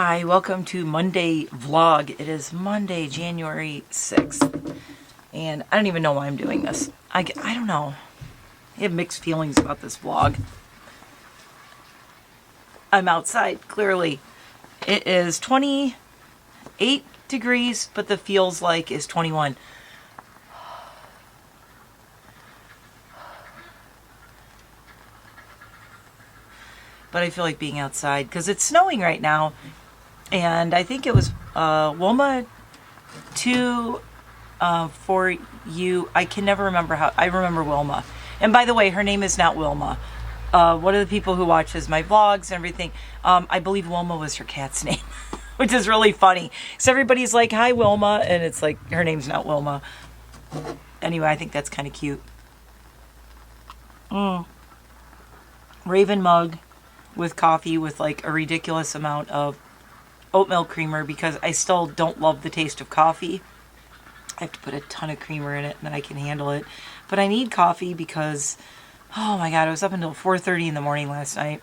Hi, welcome to Monday vlog. It is Monday, January 6th. And I don't even know why I'm doing this. I don't know. I have mixed feelings about this vlog. I'm outside, clearly. It is 28 degrees, but the feels like is 21. But I feel like being outside because it's snowing right now. And I think it was Wilma 2 for you. I can never remember how. I remember Wilma. And by the way, her name is not Wilma. One of the people who watches my vlogs and everything, I believe Wilma was her cat's name, which is really funny. So everybody's like, hi, Wilma. And it's like, her name's not Wilma. Anyway, I think that's kind of cute. Raven mug with coffee with like a ridiculous amount of oat milk creamer because I still don't love the taste of coffee. I have to put a ton of creamer in it and then I can handle it. But I need coffee because, oh my God, I was up until 4:30 in the morning last night.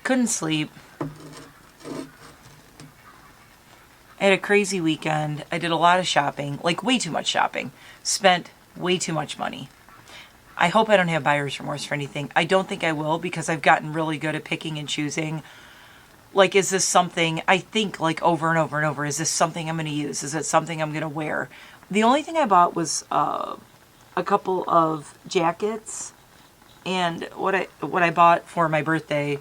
Couldn't sleep. I had a crazy weekend. I did a lot of shopping, like way too much shopping. Spent way too much money. I hope I don't have buyer's remorse for anything. I don't think I will because I've gotten really good at picking and choosing. Like, is this something, I think like over and over and over, is this something I'm going to use? Is it something I'm going to wear? The only thing I bought was a couple of jackets. And what I bought for my birthday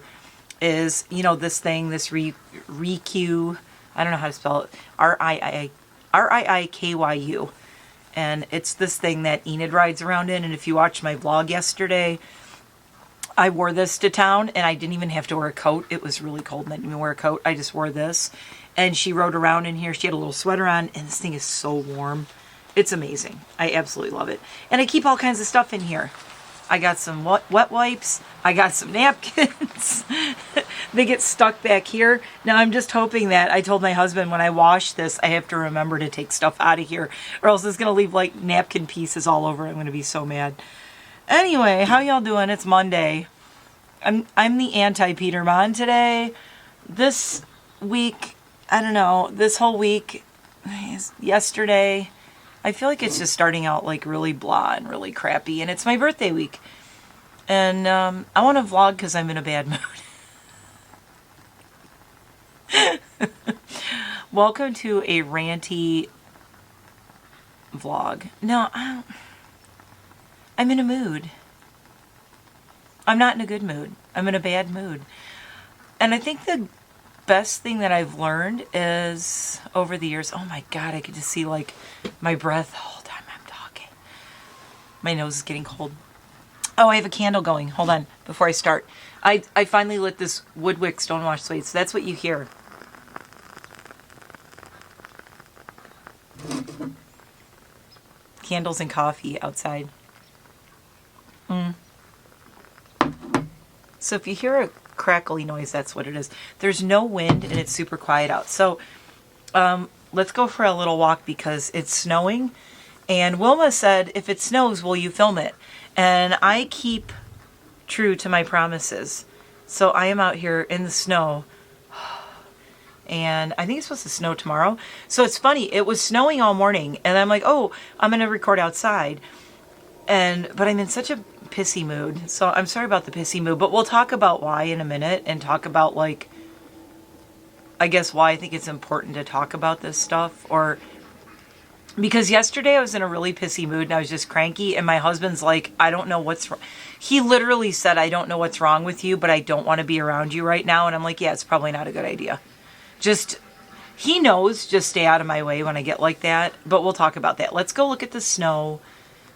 is, you know, this thing, this Rikyu, I don't know how to spell it, Riikyu. And it's this thing that Enid rides around in. And if you watched my vlog yesterday, I wore this to town and I didn't even have to wear a coat. It was really cold and I didn't even wear a coat. I just wore this. And she rode around in here. She had a little sweater on and this thing is so warm. It's amazing. I absolutely love it. And I keep all kinds of stuff in here. I got some wet wipes. I got some napkins. They get stuck back here. Now I'm just hoping that I told my husband when I wash this, I have to remember to take stuff out of here or else it's going to leave like napkin pieces all over. I'm going to be so mad. Anyway, how y'all doing? It's Monday. I'm the anti-Peter Mon today. This week, I don't know, this whole week, yesterday, I feel like it's just starting out like really blah and really crappy. And it's my birthday week. And I want to vlog because I'm in a bad mood. Welcome to a ranty vlog. No, I'm in a mood. I'm not in a good mood. I'm in a bad mood. And I think the best thing that I've learned is over the years, oh my God, I could just see like my breath the whole time I'm talking. My nose is getting cold. Oh, I have a candle going. Hold on, before I start. I finally lit this Woodwick Stonewash Suede, so that's what you hear. Candles and coffee outside. So if you hear a crackly noise, that's what it is. There's no wind and it's super quiet out. So let's go for a little walk because it's snowing. And Wilma said, if it snows, will you film it? And I keep true to my promises. So I am out here in the snow. And I think it's supposed to snow tomorrow. So it's funny. It was snowing all morning. And I'm like, oh, I'm going to record outside. But I'm in such a pissy mood. So I'm sorry about the pissy mood. But we'll talk about why in a minute. And talk about, like, I guess why I think it's important to talk about this stuff. Or because yesterday I was in a really pissy mood and I was just cranky. And my husband's like, I don't know what's wrong. He literally said, I don't know what's wrong with you, but I don't want to be around you right now. And I'm like, yeah, it's probably not a good idea. He knows, just stay out of my way when I get like that. But we'll talk about that. Let's go look at the snow.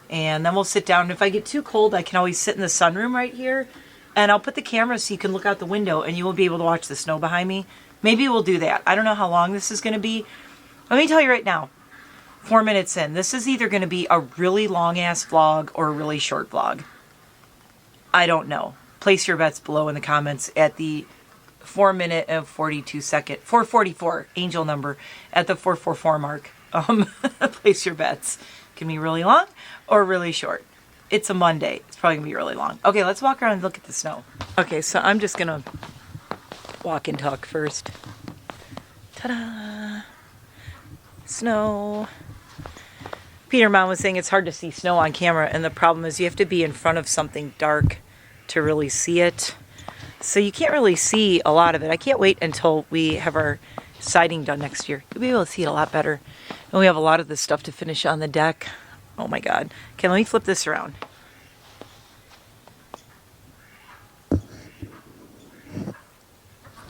And then we'll sit down. If I get too cold, I can always sit in the sunroom right here. And I'll put the camera so you can look out the window and you will be able to watch the snow behind me. Maybe we'll do that. I don't know how long this is going to be. Let me tell you right now. 4 minutes in. This is either going to be a really long-ass vlog or a really short vlog. I don't know. Place your bets below in the comments at the 4 minute and 42 second, 444 angel number at the 444 mark. Place your bets. It can be really long or really short. It's a Monday. It's probably going to be really long. Okay, let's walk around and look at the snow. Okay, so I'm just going to walk and talk first. Ta-da! Snow. Peter Mom was saying it's hard to see snow on camera, and the problem is you have to be in front of something dark to really see it. So you can't really see a lot of it. I can't wait until we have our siding done next year. You'll be able to see it a lot better. And we have a lot of this stuff to finish on the deck. Oh my God. Okay, let me flip this around.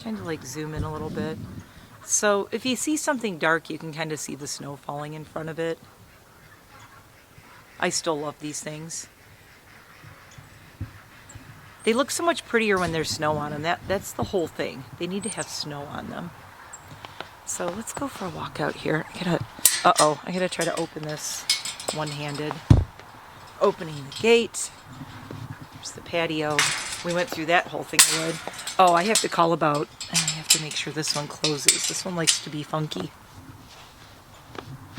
Trying to like zoom in a little bit. So if you see something dark, you can kind of see the snow falling in front of it. I still love these things. They look so much prettier when there's snow on them. That's the whole thing. They need to have snow on them. So let's go for a walk out here. I gotta try to open this one-handed. Opening the gate. There's the patio. We went through that whole thing of wood. Oh, I have to call about, and I have to make sure this one closes. This one likes to be funky.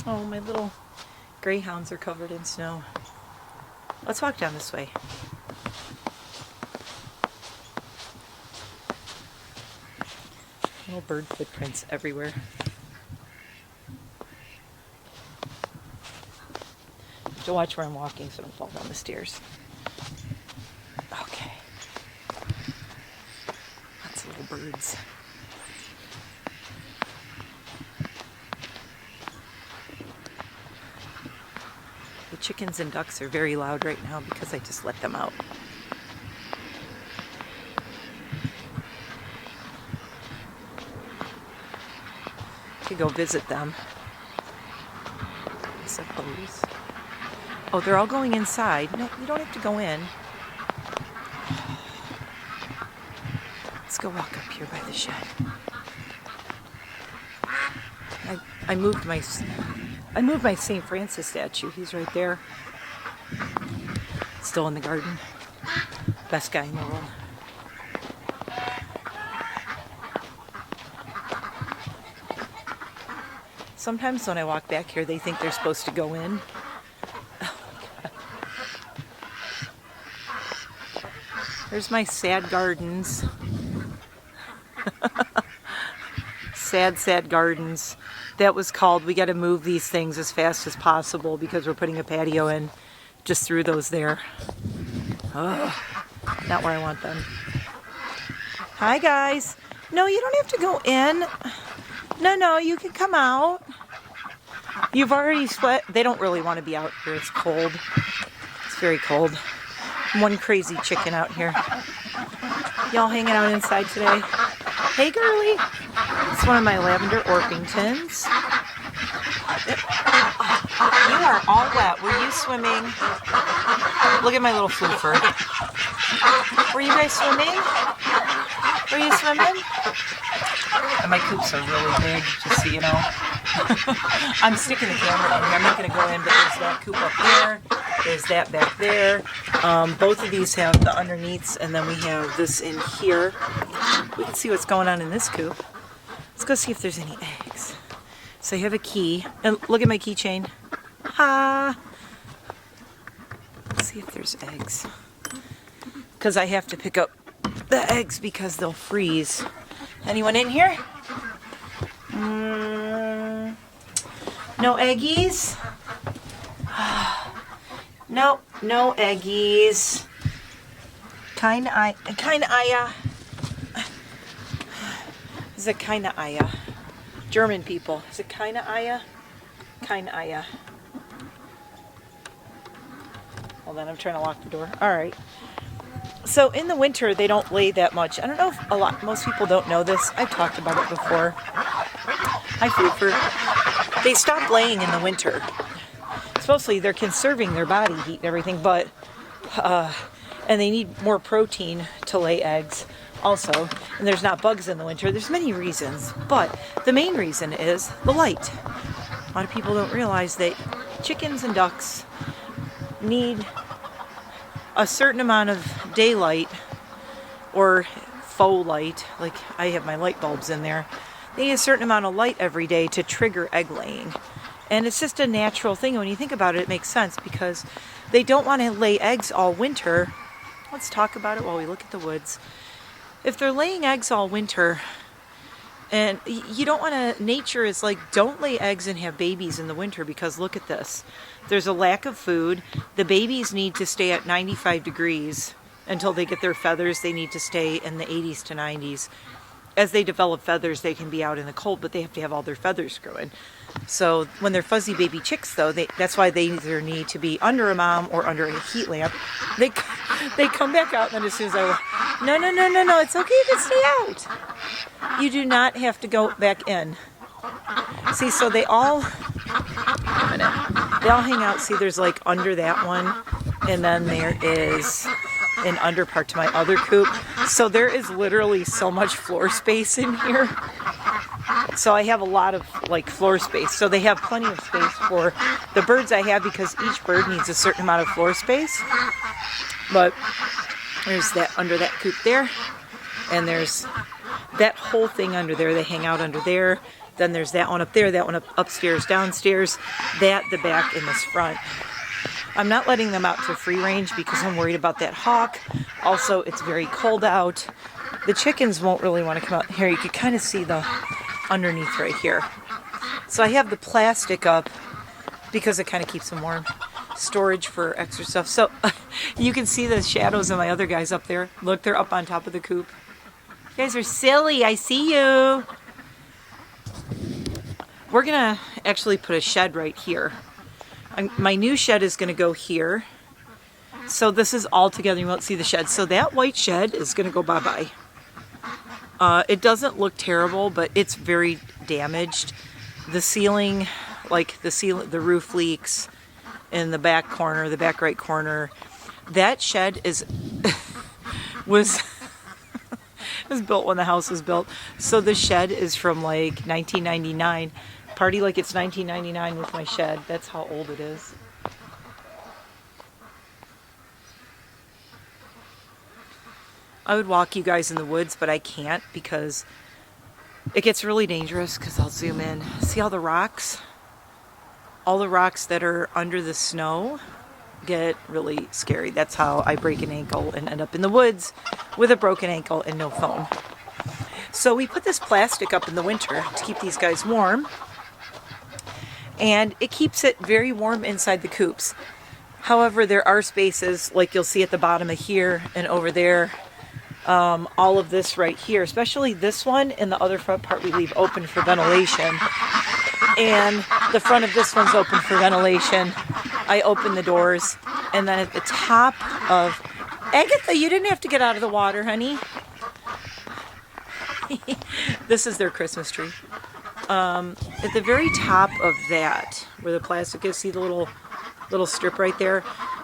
Oh, my little greyhounds are covered in snow. Let's walk down this way. Little bird footprints everywhere. I have to watch where I'm walking so I don't fall down the stairs. Okay. Lots of little birds. The chickens and ducks are very loud right now because I just let them out. Could go visit them, I suppose. Oh, they're all going inside. No, you don't have to go in. Let's go walk up here by the shed. I moved my St. Francis statue. He's right there. Still in the garden. Best guy in the world. Sometimes when I walk back here, they think they're supposed to go in. Oh my God. There's my sad gardens. Sad gardens. That was called, we got to move these things as fast as possible because we're putting a patio in. Just threw those there. Oh, not where I want them. Hi guys. No, you don't have to go in. No, you can come out. You've already sweat. They don't really want to be out here. It's cold. It's very cold. One crazy chicken out here. Y'all hanging out inside today? Hey, girly. It's one of my lavender Orpingtons. You are all wet. Were you swimming? Look at my little floofer. Were you guys swimming? Were you swimming? And my coops are really big, just so you know. I'm sticking the camera in here. I'm not going to go in, but there's that coop up there. There's that back there. Both of these have the underneaths, and then we have this in here. We can see what's going on in this coop. Let's go see if there's any eggs. So you have a key. And look at my keychain. Ha! Let's see if there's eggs. Because I have to pick up the eggs because they'll freeze. Anyone in here? No eggies? Nope, no eggies. Is it kinda Aya? German people. Is it kinda Aya? Kinda Aya. Hold on, I'm trying to lock the door. Alright. So in the winter, they don't lay that much. I don't know if most people don't know this. I've talked about it before. Hi, Floofer. They stop laying in the winter. Supposedly they're conserving their body heat and everything, but and they need more protein to lay eggs also. And there's not bugs in the winter. There's many reasons, but the main reason is the light. A lot of people don't realize that chickens and ducks need a certain amount of daylight or faux light. Like I have my light bulbs in there. They need a certain amount of light every day to trigger egg laying. And it's just a natural thing. When you think about it, it makes sense because they don't want to lay eggs all winter. Let's talk about it while we look at the woods. If they're laying eggs all winter, And you don't want to, nature is like, don't lay eggs and have babies in the winter, because look at this. There's a lack of food. The babies need to stay at 95 degrees until they get their feathers. They need to stay in the 80s to 90s. As they develop feathers, they can be out in the cold, but they have to have all their feathers growing. So when they're fuzzy baby chicks, though, that's why they either need to be under a mom or under a heat lamp. They come back out, and then as soon as I walk, no, it's okay, you can stay out. You do not have to go back in. See, so they all hang out. See, there's like under that one, and then there is an under part to my other coop. So there is literally so much floor space in here. So I have a lot of like floor space. So they have plenty of space for the birds I have, because each bird needs a certain amount of floor space. But there's that under that coop there, and there's that whole thing under there. They hang out under there. Then there's that one up there, that one up upstairs, downstairs, that, the back, and this front. I'm not letting them out to free range because I'm worried about that hawk. Also, it's very cold out. The chickens won't really want to come out here. You can kind of see the underneath right here. So I have the plastic up because it kind of keeps them warm. Storage for extra stuff. So you can see the shadows of my other guys up there. Look, they're up on top of the coop. You guys are silly. I see you. We're going to actually put a shed right here. My new shed is going to go here. So this is all together. You won't see the shed. So that white shed is going to go bye-bye. It doesn't look terrible, but it's very damaged. The ceiling, like the roof leaks in the back corner, the back right corner. That shed was built when the house was built. So the shed is from like 1999. Party like it's 1999 with my shed. That's how old it is. I would walk you guys in the woods, but I can't because it gets really dangerous. Because I'll zoom in. See all the rocks? All the rocks that are under the snow get really scary. That's how I break an ankle and end up in the woods with a broken ankle and no phone. So we put this plastic up in the winter to keep these guys warm. And it keeps it very warm inside the coops. However, there are spaces, like you'll see at the bottom of here and over there, all of this right here, especially this one and the other front part we leave open for ventilation. And the front of this one's open for ventilation. I open the doors. And then at the top of... Agatha, you didn't have to get out of the water, honey. This is their Christmas tree. At the very top of that, where the plastic is, see the little strip right there?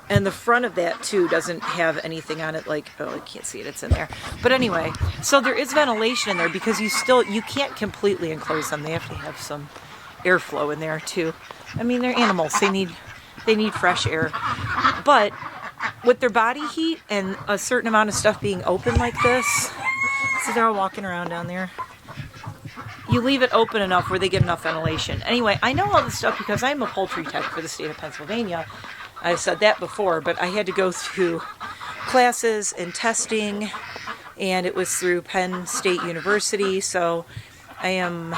And the front of that, too, doesn't have anything on it, like, oh, I can't see it, it's in there. But anyway, so there is ventilation in there because you can't completely enclose them. They have to have some airflow in there, too. I mean, they're animals. They need fresh air. But with their body heat and a certain amount of stuff being open like this, so they're all walking around down there. You leave it open enough where they get enough ventilation. Anyway, I know all this stuff because I'm a poultry tech for the state of Pennsylvania. I've said that before, but I had to go through classes and testing, and it was through Penn State University, so I am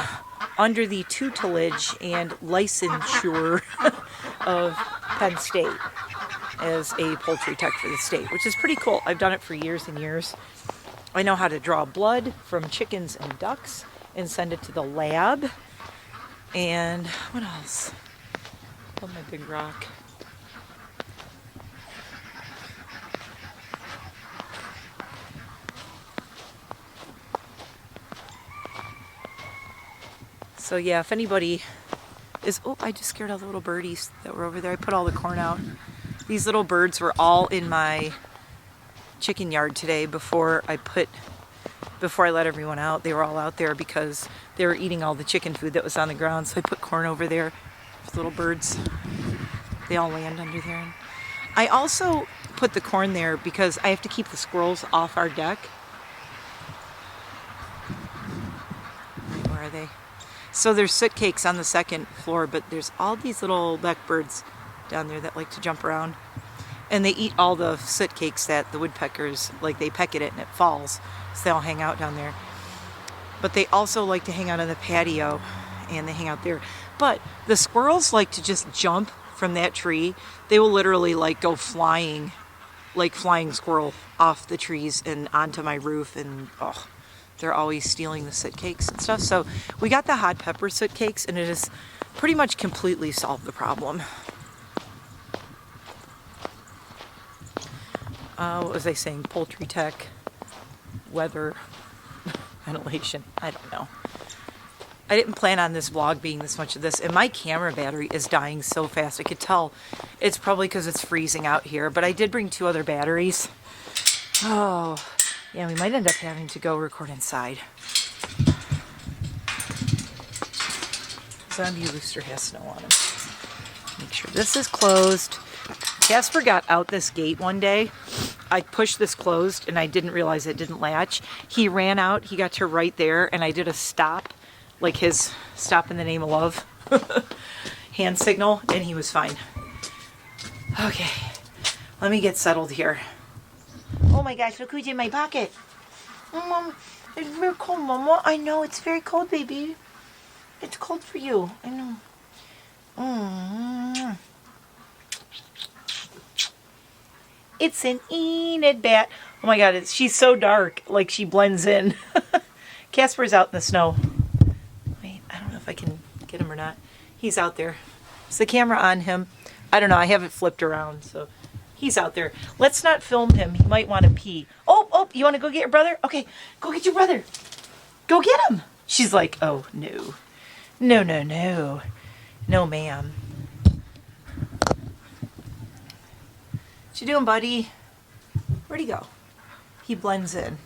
under the tutelage and licensure of Penn State as a poultry tech for the state, which is pretty cool. I've done it for years and years. I know how to draw blood from chickens and ducks and send it to the lab. And what else? Oh, my big rock. So yeah, if anybody is... Oh, I just scared all the little birdies that were over there. I put all the corn out. These little birds were all in my chicken yard today before I let everyone out. They were all out there because they were eating all the chicken food that was on the ground. So I put corn over there. There's little birds. They all land under there. And I also put the corn there because I have to keep the squirrels off our deck. Where are they? So there's soot cakes on the second floor, but there's all these little blackbirds down there that like to jump around. And they eat all the soot cakes that the woodpeckers, like they peck at it and it falls. So they all hang out down there. but they also like to hang out on the patio, and they hang out there. But the squirrels like to just jump from that tree. They will literally like go flying, like flying squirrel off the trees and onto my roof, and oh, they're always stealing the soot cakes and stuff. So we got the hot pepper soot cakes, and it has pretty much completely solved the problem. What was I saying? Poultry tech, weather, ventilation, I don't know. I didn't plan on this vlog being this much of this, and my camera battery is dying so fast. I could tell it's probably because it's freezing out here, but I did bring 2 other batteries. Oh, yeah, we might end up having to go record inside. Zombie rooster has snow on him. Make sure this is closed. Casper got out this gate one day. I pushed this closed, and I didn't realize it didn't latch. He ran out, he got to right there, and I did a stop, like his stop in the name of love hand signal, and he was fine. Okay, let me get settled here. Oh my gosh, look who's in my pocket. Mom, it's very cold, Mama. I know, it's very cold, baby. It's cold for you. I know. It's an Enid bat. Oh my god, she's so dark. Like, she blends in. Casper's out in the snow. Wait, I don't know if I can get him or not. He's out there. Is the camera on him? I don't know. I have it flipped around, so he's out there. Let's not film him. He might want to pee. Oh, you want to go get your brother? Okay, go get your brother. Go get him. She's like, oh, no. No, no, no. No, ma'am. What you doing, buddy? Where'd he go? He blends in.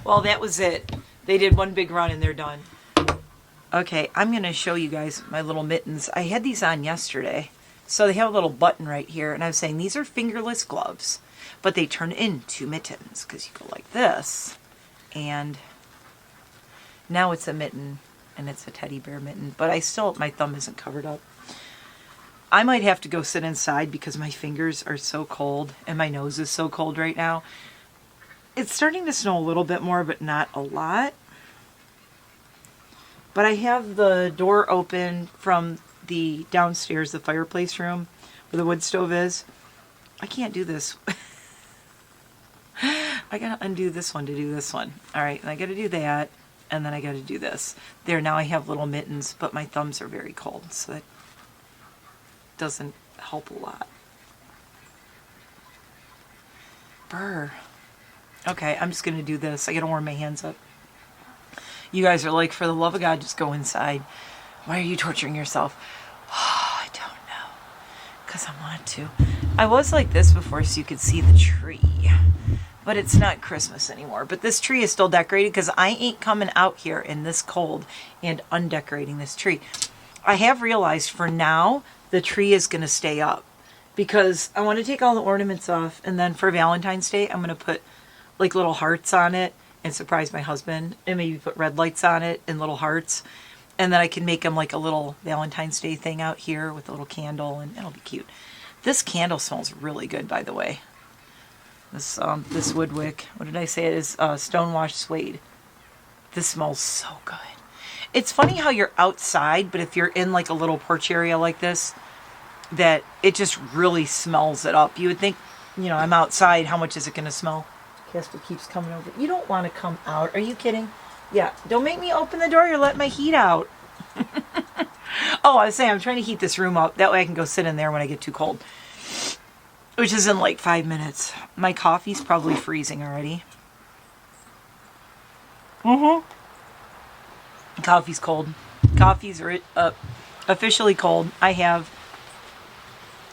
Well, that was it. They did one big run and they're done. Okay, I'm going to show you guys my little mittens. I had these on yesterday. So they have a little button right here. And I was saying these are fingerless gloves. But they turn into mittens because you go like this. And now it's a mitten. And it's a teddy bear mitten. But my thumb isn't covered up. I might have to go sit inside because my fingers are so cold. And my nose is so cold right now. It's starting to snow a little bit more, but not a lot. But I have the door open from the downstairs, the fireplace room, where the wood stove is. I can't do this. I gotta undo this one to do this one. Alright, and I gotta do that, and then I gotta do this. There, now I have little mittens, but my thumbs are very cold, so that doesn't help a lot. Brr. Okay, I'm just gonna do this. I gotta warm my hands up. You guys are like, for the love of God, just go inside. Why are you torturing yourself? Oh, I don't know. Because I want to. I was like this before so you could see the tree. But it's not Christmas anymore. But this tree is still decorated because I ain't coming out here in this cold and undecorating this tree. I have realized for now, the tree is going to stay up. Because I want to take all the ornaments off. And then for Valentine's Day, I'm going to put like little hearts on it and surprise my husband, and maybe put red lights on it and little hearts, and then I can make him like a little Valentine's Day thing out here with a little candle, and it'll be cute. This candle smells really good, by the way. This wood wick, what did I say it is? Stonewashed suede. This smells so good. It's funny how you're outside, but if you're in like a little porch area like this, that it just really smells it up. You would think, you know, I'm outside, how much is it going to smell? Casper keeps coming over. You don't want to come out. Are you kidding? Yeah. Don't make me open the door. You're letting my heat out. Oh, I was saying I'm trying to heat this room up. That way I can go sit in there when I get too cold. Which is in like 5 minutes. My coffee's probably freezing already. Coffee's cold. Coffee's officially cold. I have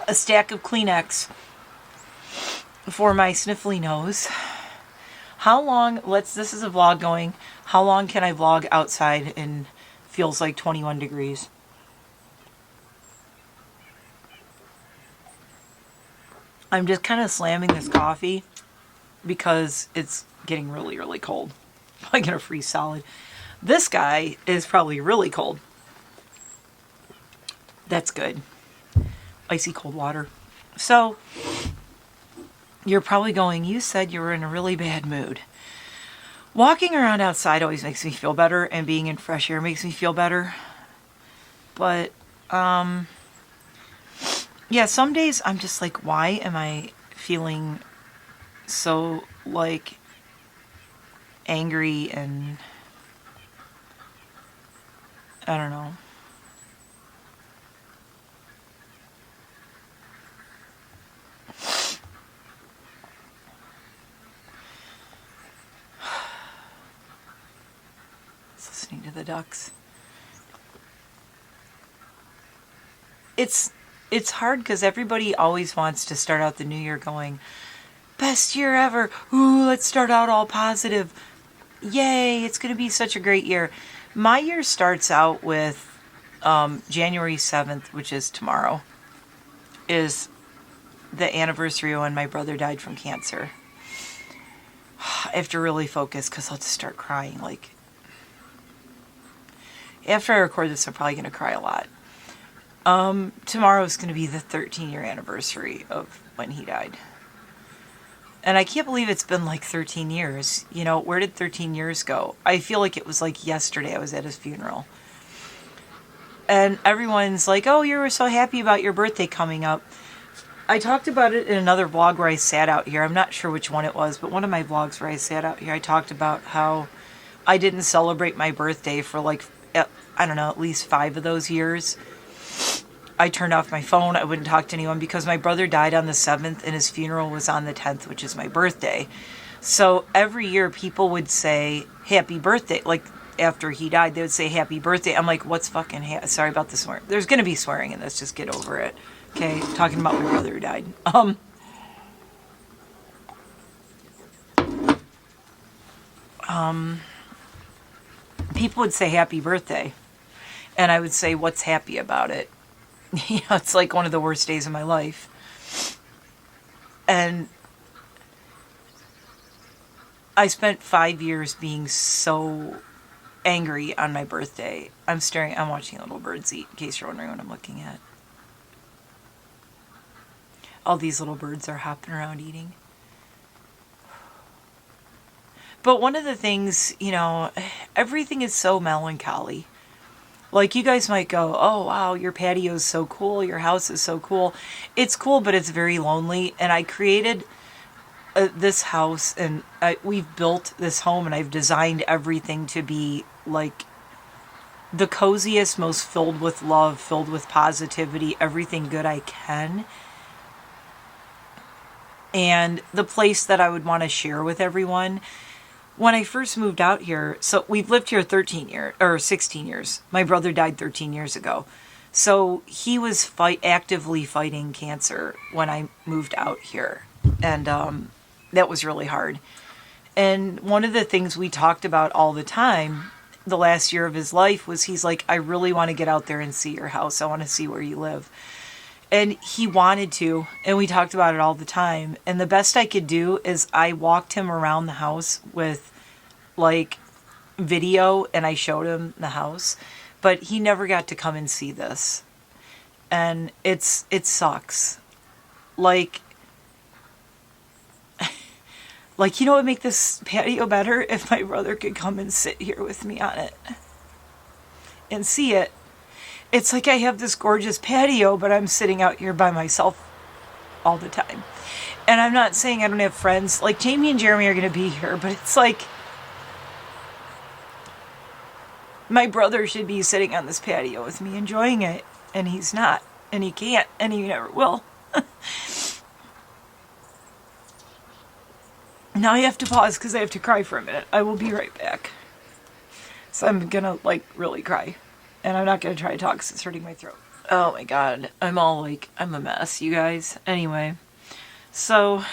a stack of Kleenex for my sniffly nose. How long, this is a vlog going, how long can I vlog outside and feels like 21 degrees? I'm just kind of slamming this coffee because it's getting really, really cold. I'm going to freeze solid. This guy is probably really cold. That's good. Icy cold water. So, You're probably going, you said you were in a really bad mood. Walking around outside always makes me feel better, and being in fresh air makes me feel better. But, yeah, some days I'm just like, why am I feeling so, like, angry and, I don't know. Listening to the ducks. It's hard because everybody always wants to start out the new year going, best year ever. Ooh, let's start out all positive. Yay, it's going to be such a great year. My year starts out with January 7th, which is tomorrow, is the anniversary when my brother died from cancer. I have to really focus because I'll just start crying. Like, after I record this, I'm probably going to cry a lot. Tomorrow is going to be the 13-year anniversary of when he died. And I can't believe it's been like 13 years. You know, where did 13 years go? I feel like it was like yesterday I was at his funeral. And everyone's like, oh, you were so happy about your birthday coming up. I talked about it in another vlog where I sat out here. I'm not sure which one it was, but one of my vlogs where I sat out here, I talked about how I didn't celebrate my birthday for like, I don't know, at least 5 of those years. I turned off my phone. I wouldn't talk to anyone because my brother died on the 7th and his funeral was on the 10th, which is my birthday. So every year people would say, happy birthday. Like after he died, they would say, happy birthday. I'm like, what's fucking, sorry about the swearing. There's going to be swearing in this. Just get over it. Okay. Talking about my brother who died. People would say happy birthday. And I would say, what's happy about it? You know, it's like one of the worst days of my life. And I spent 5 years being so angry on my birthday. I'm watching little birds eat, in case you're wondering what I'm looking at. All these little birds are hopping around eating. But one of the things, you know, everything is so melancholy. Like, you guys might go, oh, wow, your patio is so cool. Your house is so cool. It's cool, but it's very lonely. And I created this house, and we've built this home, and I've designed everything to be, like, the coziest, most filled with love, filled with positivity, everything good I can. And the place that I would want to share with everyone. When I first moved out here, so we've lived here 16 years. My brother died 13 years ago. So he was actively fighting cancer when I moved out here. And that was really hard. And one of the things we talked about all the time, the last year of his life, was he's like, I really want to get out there and see your house. I want to see where you live. And he wanted to, and we talked about it all the time. And the best I could do is I walked him around the house with, like, video, and I showed him the house. But he never got to come and see this. And it sucks. Like, you know what would make this patio better? If my brother could come and sit here with me on it and see it. It's like I have this gorgeous patio, but I'm sitting out here by myself all the time. And I'm not saying I don't have friends. Like, Jamie and Jeremy are going to be here, but it's like my brother should be sitting on this patio with me enjoying it, and he's not, and he can't, and he never will. Now I have to pause because I have to cry for a minute. I will be right back. So I'm going to, like, really cry. And I'm not going to try to talk because it's hurting my throat. Oh my god. I'm a mess, you guys. Anyway. So,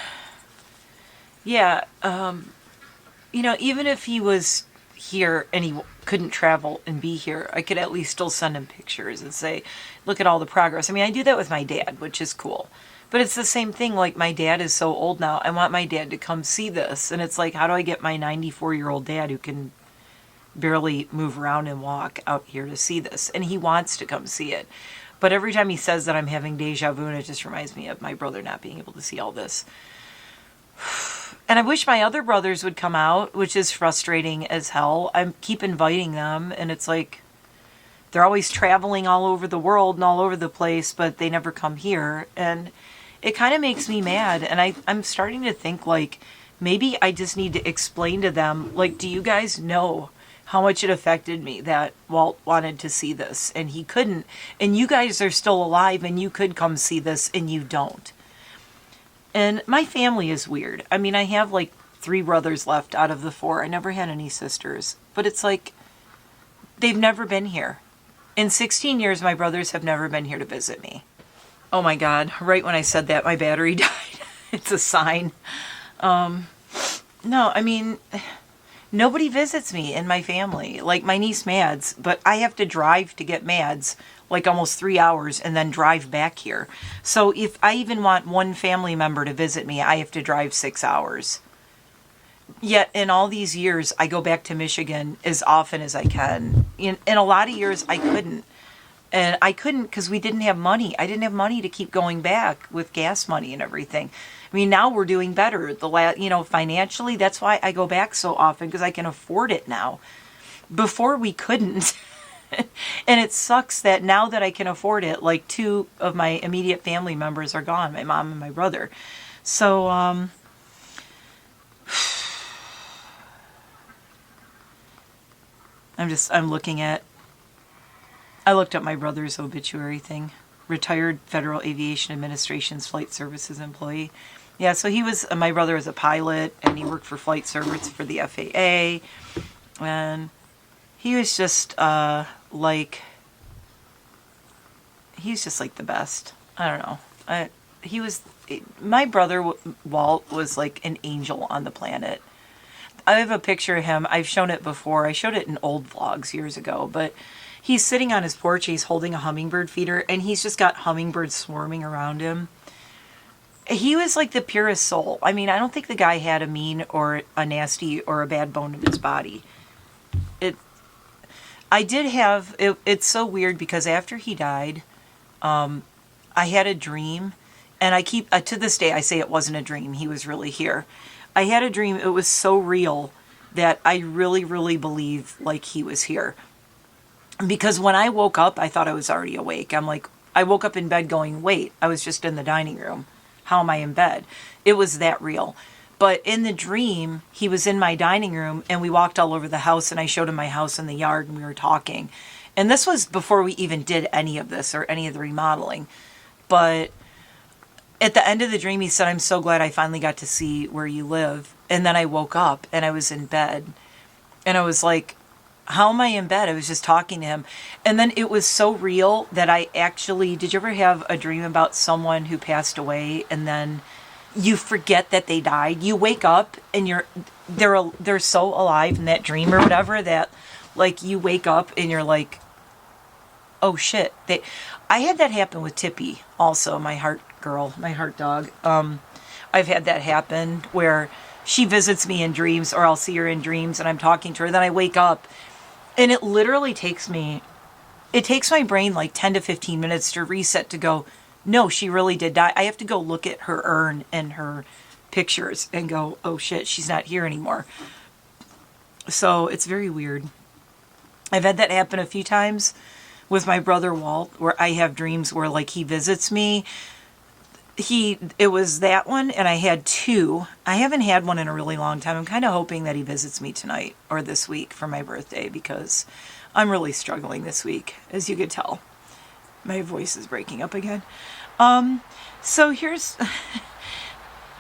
yeah. You know, even if he was here and he couldn't travel and be here, I could at least still send him pictures and say, look at all the progress. I mean, I do that with my dad, which is cool. But it's the same thing. Like, my dad is so old now. I want my dad to come see this. And it's like, how do I get my 94-year-old dad who can barely move around and walk out here to see this? And he wants to come see it. But every time he says that, I'm having deja vu, and it just reminds me of my brother not being able to see all this. And I wish my other brothers would come out, which is frustrating as hell. I keep inviting them, and it's like they're always traveling all over the world and all over the place, but they never come here. And it kind of makes me mad. And I'm starting to think, like, maybe I just need to explain to them, like, do you guys know how much it affected me that Walt wanted to see this and he couldn't? And you guys are still alive and you could come see this and you don't. And my family is weird. I mean, I have like 3 brothers left out of the 4. I never had any sisters. But it's like, they've never been here. In 16 years, my brothers have never been here to visit me. Oh my God, right when I said that, my battery died. It's a sign. No, I mean, nobody visits me in my family. Like my niece Mads, but I have to drive to get Mads like almost 3 hours and then drive back here. So if I even want one family member to visit me, I have to drive 6 hours. Yet in all these years, I go back to Michigan as often as I can. In a lot of years, I couldn't. And I couldn't because we didn't have money. I didn't have money to keep going back with gas money and everything. I mean, now we're doing better. Financially, that's why I go back so often, because I can afford it now. Before we couldn't. And it sucks that now that I can afford it, like 2 of my immediate family members are gone, my mom and my brother. So, I'm looking at, I looked up my brother's obituary thing. Retired Federal Aviation Administration's Flight Services employee. Yeah, so my brother was a pilot, and he worked for flight service for the FAA. And he was just, he's just like the best. I don't know. My brother, Walt, was like an angel on the planet. I have a picture of him. I've shown it before. I showed it in old vlogs years ago, but he's sitting on his porch. He's holding a hummingbird feeder, and he's just got hummingbirds swarming around him. He was like the purest soul. I mean, I don't think the guy had a mean or a nasty or a bad bone in his body. It's so weird because after he died, I had a dream, and I keep, to this day, I say it wasn't a dream. He was really here. I had a dream. It was so real that I really, really believe like he was here. Because when I woke up, I thought I was already awake. I woke up in bed going, wait, I was just in the dining room. How am I in bed? It was that real. But in the dream, he was in my dining room, and we walked all over the house, and I showed him my house and the yard, and we were talking. And this was before we even did any of this or any of the remodeling. But at the end of the dream, he said, I'm so glad I finally got to see where you live. And then I woke up, and I was in bed. And I was like, how am I in bed? I was just talking to him. And then it was so real that I actually, did you ever have a dream about someone who passed away and then you forget that they died? You wake up and they're so alive in that dream or whatever that like you wake up and you're like, oh shit. I had that happen with Tippy also, my heart girl, my heart dog. I've had that happen where she visits me in dreams, or I'll see her in dreams and I'm talking to her. Then I wake up. And it literally takes my brain like 10 to 15 minutes to reset to go, no, she really did die. I have to go look at her urn and her pictures and go, oh shit, she's not here anymore. So it's very weird. I've had that happen a few times with my brother Walt, where I have dreams where like he visits me. It was that one, and I had 2. I haven't had one in a really long time. I'm kind of hoping that he visits me tonight or this week for my birthday, because I'm really struggling this week, as you could tell. My voice is breaking up again. So here's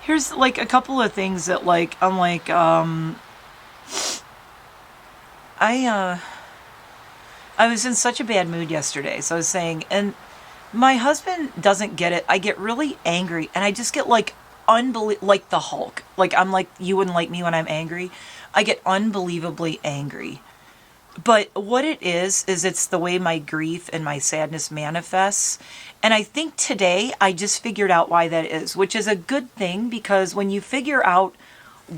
like a couple of things that like, I'm like, I was in such a bad mood yesterday. So I was saying, and my husband doesn't get it. I get really angry, and I just get like like the Hulk. Like I'm like, you wouldn't like me when I'm angry. I get unbelievably angry. But what it is it's the way my grief and my sadness manifests. And I think today I just figured out why that is, which is a good thing, because when you figure out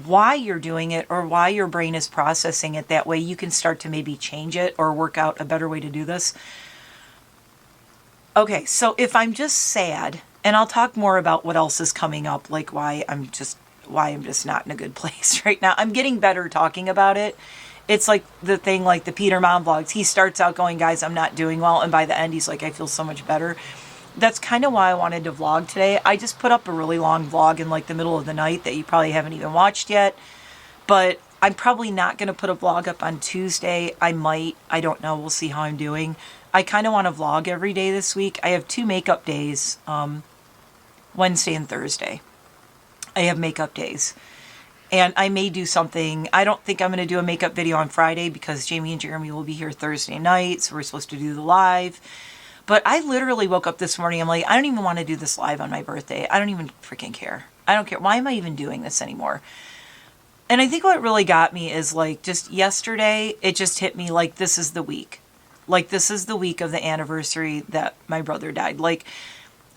why you're doing it or why your brain is processing it that way, you can start to maybe change it or work out a better way to do this. Okay, so if I'm just sad, and I'll talk more about what else is coming up, like why I'm just why I'm just not in a good place right now. I'm getting better talking about it. It's like the thing, like the Peter Mom vlogs. He starts out going, guys, I'm not doing well. And by the end, he's like, I feel so much better. That's kind of why I wanted to vlog today. I just put up a really long vlog in like the middle of the night that you probably haven't even watched yet. But I'm probably not going to put a vlog up on Tuesday. I might. I don't know. We'll see how I'm doing. I kind of want to vlog every day this week. I have 2 makeup days, Wednesday and Thursday. I have makeup days. And I may do something. I don't think I'm going to do a makeup video on Friday because Jamie and Jeremy will be here Thursday night. So we're supposed to do the live. But I literally woke up this morning. I'm like, I don't even want to do this live on my birthday. I don't even freaking care. I don't care. Why am I even doing this anymore? And I think what really got me is like just yesterday, it just hit me like this is the week. Like this is the week of the anniversary that my brother died. Like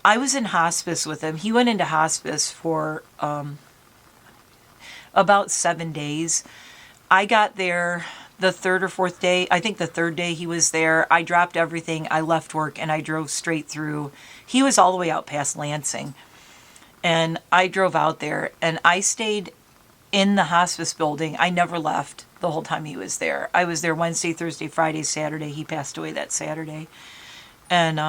I was in hospice with him. He went into hospice for about 7 days. I got there the 3rd or 4th day. I think the 3rd day he was there. I dropped everything. I left work and I drove straight through. He was all the way out past Lansing. And I drove out there and I stayed in the hospice building. I never left the whole time he was there. I was there Wednesday, Thursday, Friday, Saturday. He passed away that Saturday. And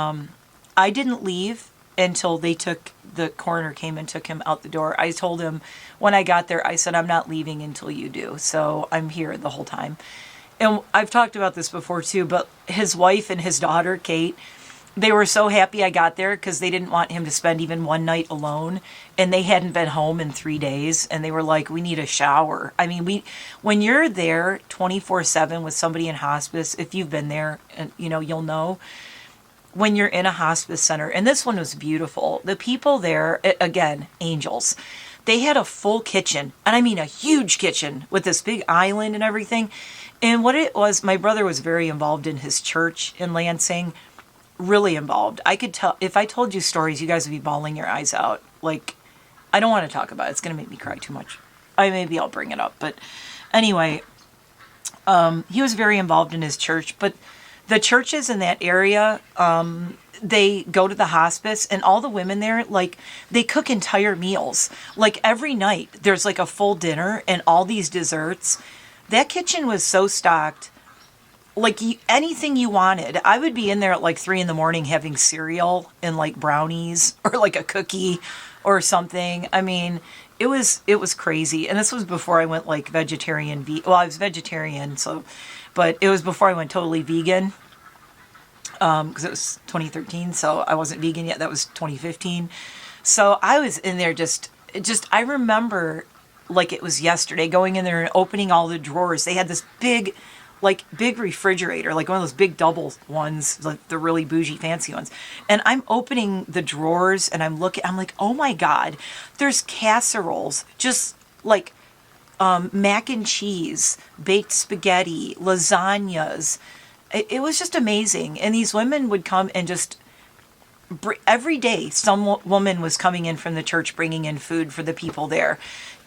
I didn't leave until the coroner came and took him out the door. I told him when I got there, I said, I'm not leaving until you do. So I'm here the whole time. And I've talked about this before too, but his wife and his daughter, Kate, they were so happy I got there because they didn't want him to spend even one night alone. And they hadn't been home in 3 days. And they were like, we need a shower. I mean, when you're there 24/7 with somebody in hospice, if you've been there, and you'll know, when you're in a hospice center, and this one was beautiful. The people there, again, angels. They had a full kitchen, and I mean a huge kitchen with this big island and everything. And what it was, my brother was very involved in his church in Lansing, really involved. I could tell, if I told you stories, you guys would be bawling your eyes out. Like, I don't want to talk about it. It's going to make me cry too much. Maybe I'll bring it up. But anyway, he was very involved in his church, but the churches in that area, they go to the hospice and all the women there, like they cook entire meals. Like every night there's like a full dinner and all these desserts. That kitchen was so stocked, like anything you wanted. I would be in there at like 3 a.m. having cereal and like brownies or like a cookie or something. I mean, it was crazy. And this was before I went like vegetarian. Well, I was vegetarian, but it was before I went totally vegan, because it was 2013, so I wasn't vegan yet. That was 2015. So I was in there just I remember like it was yesterday going in there and opening all the drawers. They had this big refrigerator, like one of those big double ones, like the really bougie fancy ones. And I'm opening the drawers and I'm like, oh my God, there's casseroles, just like mac and cheese, baked spaghetti, lasagnas. It was just amazing. And these women would come and just every day some woman was coming in from the church bringing in food for the people there.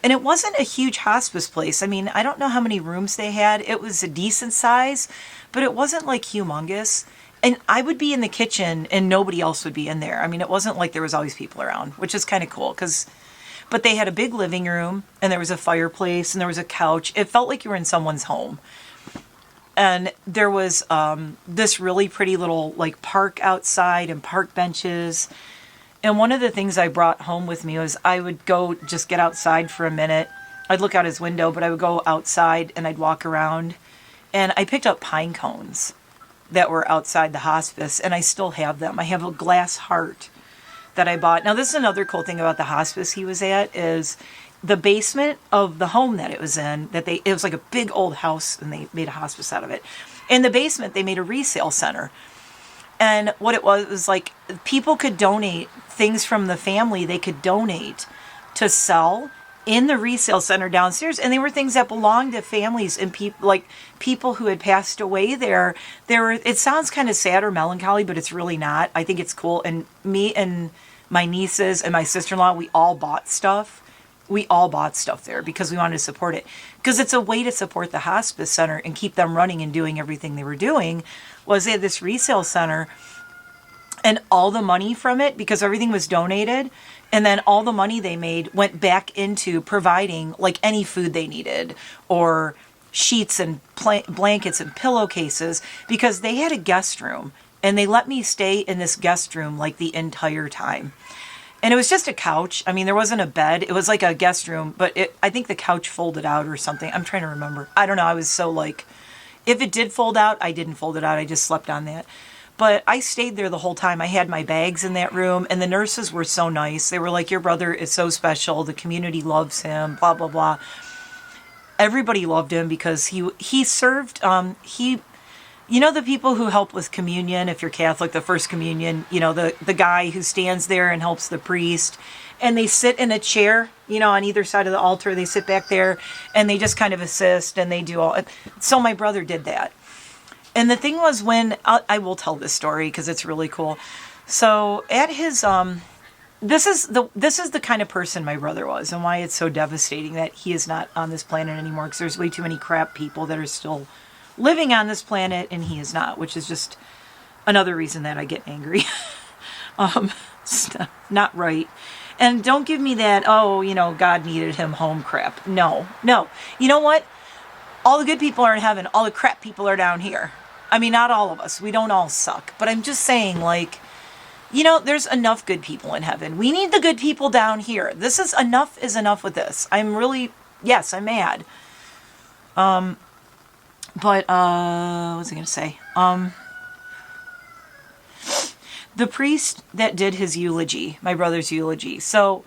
And it wasn't a huge hospice place. I mean, I don't know how many rooms they had. It was a decent size, but it wasn't like humongous. And I would be in the kitchen and nobody else would be in there. I mean, it wasn't like there was always people around, which is kind of cool but they had a big living room and there was a fireplace and there was a couch. It felt like you were in someone's home. And there was this really pretty little like park outside and park benches. And one of the things I brought home with me was I would go just get outside for a minute. I'd look out his window, but I would go outside and I'd walk around. And I picked up pine cones that were outside the hospice, and I still have them. I have a glass heart that I bought. Now, this is another cool thing about the hospice he was at is the basement of the home that it was in, it was like a big old house and they made a hospice out of it. In the basement, they made a resale center. And what it was like people could donate things from the family they could donate to sell in the resale center downstairs. And they were things that belonged to families and people who had passed away there. It sounds kind of sad or melancholy, but it's really not. I think it's cool. And me and my nieces and my sister-in-law, we all bought stuff. We all bought stuff there because we wanted to support it. Because it's a way to support the hospice center and keep them running and doing everything they were doing. Was they had this resale center, and all the money from it, because everything was donated, And then all the money they made went back into providing like any food they needed, or sheets and blankets and pillowcases, because they had a guest room and they let me stay in this guest room like the entire time. And it was just a couch. I mean, there wasn't a bed. It was like a guest room, but I think the couch folded out or something. I'm trying to remember. I don't know. I was so like, if it did fold out, I didn't fold it out. I just slept on that. But I stayed there the whole time. I had my bags in that room, and the nurses were so nice. They were like, your brother is so special. The community loves him, blah, blah, blah. Everybody loved him because he served, you know, the people who help with communion, if you're Catholic, the first communion, you know, the guy who stands there and helps the priest, and they sit in a chair, you know, on either side of the altar. They sit back there and they just kind of assist, and they do all. So my brother did that. And the thing was, when I will tell this story because it's really cool. So at his, this is the kind of person my brother was, and why it's so devastating that he is not on this planet anymore, because there's way too many crap people that are still living on this planet and he is not, which is just another reason that I get angry. It's not right. And don't give me that, oh, you know, God needed him home crap. No. You know what? All the good people are in heaven. All the crap people are down here. I mean, not all of us. We don't all suck. But I'm just saying, like, you know, there's enough good people in heaven. We need the good people down here. This is enough with this. I'm mad. But, what was I going to say? The priest that did his eulogy, my brother's eulogy. So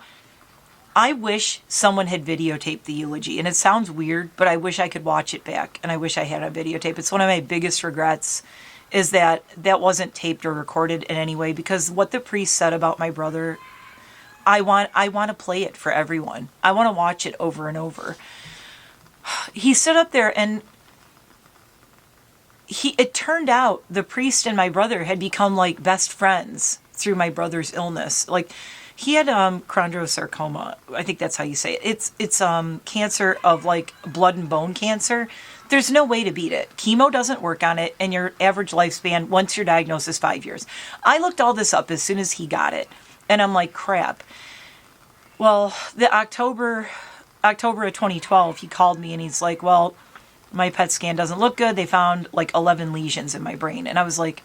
I wish someone had videotaped the eulogy. And it sounds weird, but I wish I could watch it back. And I wish I had a videotape. It's one of my biggest regrets, is that wasn't taped or recorded in any way. Because what the priest said about my brother, I want to play it for everyone. I want to watch it over and over. He stood up there and it turned out the priest and my brother had become like best friends through my brother's illness. Like, he had chondrosarcoma. I think that's how you say it. It's cancer of like blood and bone cancer. There's no way to beat it. Chemo doesn't work on it, and your average lifespan once you're diagnosed is 5 years. I looked all this up as soon as he got it, and I'm like, crap. Well, the October of 2012, he called me and he's like, well, my PET scan doesn't look good. They found like 11 lesions in my brain. And I was like,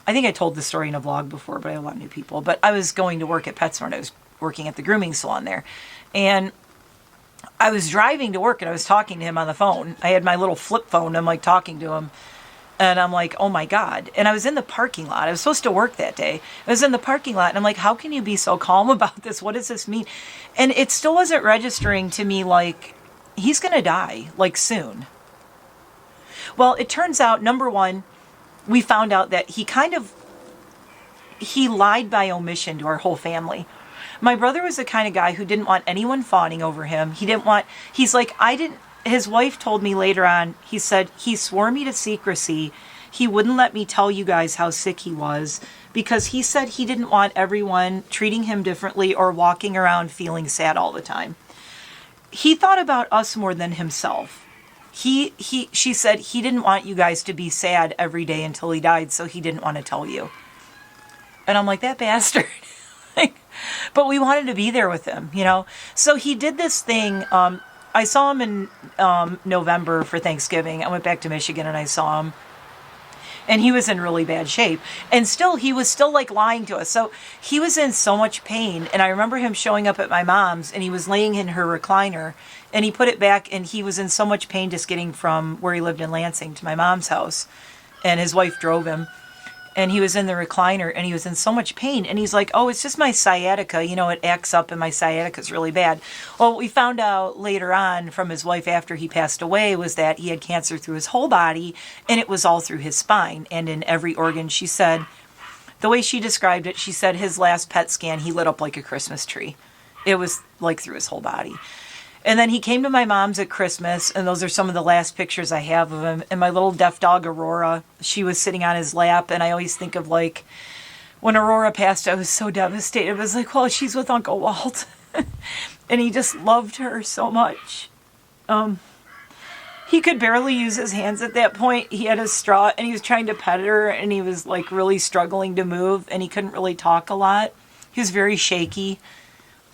I think I told this story in a vlog before, but I have a lot of new people. But I was going to work at PetSmart. I was working at the grooming salon there. And I was driving to work and I was talking to him on the phone. I had my little flip phone and I'm like talking to him. And I'm like, oh my God. And I was in the parking lot. I was supposed to work that day. I was in the parking lot and I'm like, how can you be so calm about this? What does this mean? And it still wasn't registering to me, like, he's going to die, like, soon. Well, it turns out, number one, we found out that he lied by omission to our whole family. My brother was the kind of guy who didn't want anyone fawning over him. His wife told me later on, he said, he swore me to secrecy. He wouldn't let me tell you guys how sick he was because he said he didn't want everyone treating him differently or walking around feeling sad all the time. He thought about us more than himself. She said he didn't want you guys to be sad every day until he died, so he didn't want to tell you. And I'm like, that bastard. But we wanted to be there with him, you know? So he did this thing. I saw him in November for Thanksgiving. I went back to Michigan and I saw him. And he was in really bad shape. And still, he was still like lying to us. So he was in so much pain. And I remember him showing up at my mom's and he was laying in her recliner. And he put it back and he was in so much pain just getting from where he lived in Lansing to my mom's house. And his wife drove him. And he was in the recliner and he was in so much pain. And he's like, oh, it's just my sciatica. You know, it acts up and my sciatica is really bad. Well, what we found out later on from his wife after he passed away was that he had cancer through his whole body and it was all through his spine and in every organ. She said, the way she described it, she said his last PET scan, he lit up like a Christmas tree. It was like through his whole body. And then he came to my mom's at Christmas, and those are some of the last pictures I have of him. And my little deaf dog, Aurora, she was sitting on his lap, and I always think of, like, when Aurora passed, I was so devastated. It was like, well, she's with Uncle Walt. And he just loved her so much. He could barely use his hands at that point. He had a straw, and he was trying to pet her, and he was, like, really struggling to move, and he couldn't really talk a lot. He was very shaky.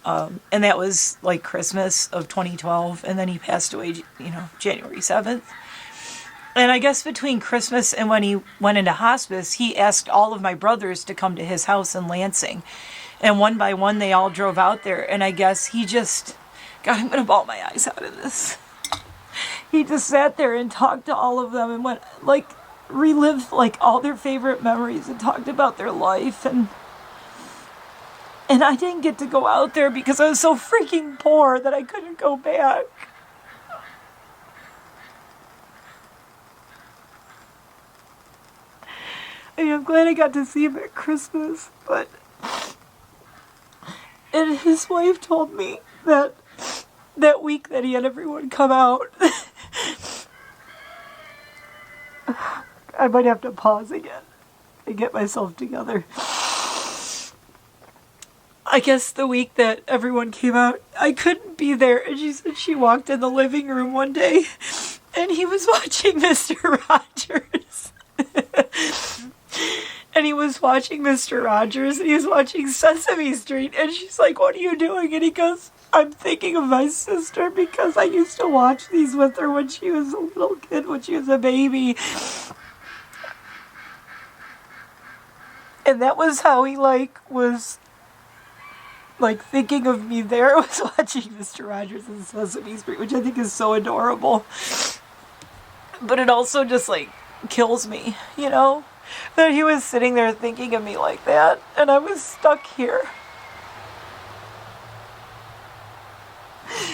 And that was like Christmas of 2012. And then he passed away, January 7th. And I guess between Christmas and when he went into hospice, he asked all of my brothers to come to his house in Lansing. And one by one, they all drove out there. And I guess he just, God, I'm going to bawl my eyes out of this. He just sat there and talked to all of them and went, like, relived, like, all their favorite memories and talked about their life. And I didn't get to go out there because I was so freaking poor that I couldn't go back. I mean, I'm glad I got to see him at Christmas, but... And his wife told me that week that he had everyone come out... I might have to pause again and get myself together. I guess the week that everyone came out, I couldn't be there. And she said she walked in the living room one day and he was watching Mr. Rogers. And he was watching Mr. Rogers and he was watching Sesame Street. And she's like, "What are you doing?" And he goes, "I'm thinking of my sister because I used to watch these with her when she was a little kid, when she was a baby." And that was how he was thinking of me there, was watching Mr. Rogers and Sesame Street, which I think is so adorable. But it also just kills me, that he was sitting there thinking of me like that, and I was stuck here.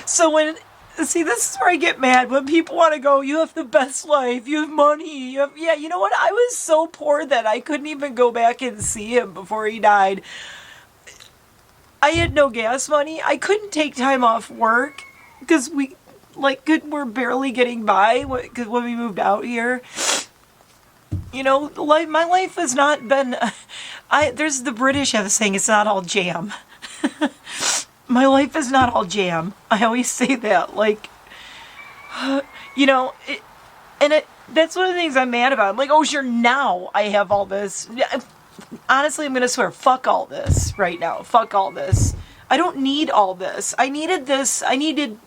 So see, this is where I get mad when people want to go, "You have the best life, you have money, yeah, you know what? I was so poor that I couldn't even go back and see him before he died. I had no gas money. I couldn't take time off work because we're barely getting by because when we moved out here, my life has not been, there's the British have a saying, it's not all jam. My life is not all jam. I always say that, that's one of the things I'm mad about. I'm like, oh, sure, now I have all this. Honestly, I'm going to swear, fuck all this right now. Fuck all this. I don't need all this. I needed this. I needed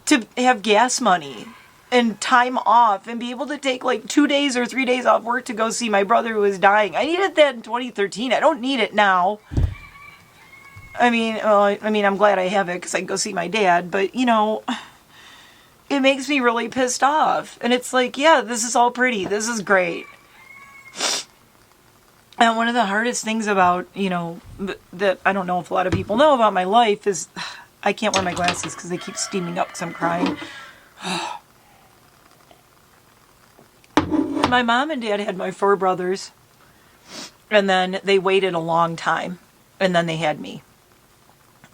to have gas money and time off and be able to take 2 days or 3 days off work to go see my brother who was dying. I needed that in 2013. I don't need it now. I'm glad I have it because I can go see my dad, but, it makes me really pissed off. And it's yeah, this is all pretty. This is great. And one of the hardest things about, that I don't know if a lot of people know about my life is I can't wear my glasses because they keep steaming up because I'm crying. My mom and dad had my 4 brothers, and then they waited a long time, and then they had me.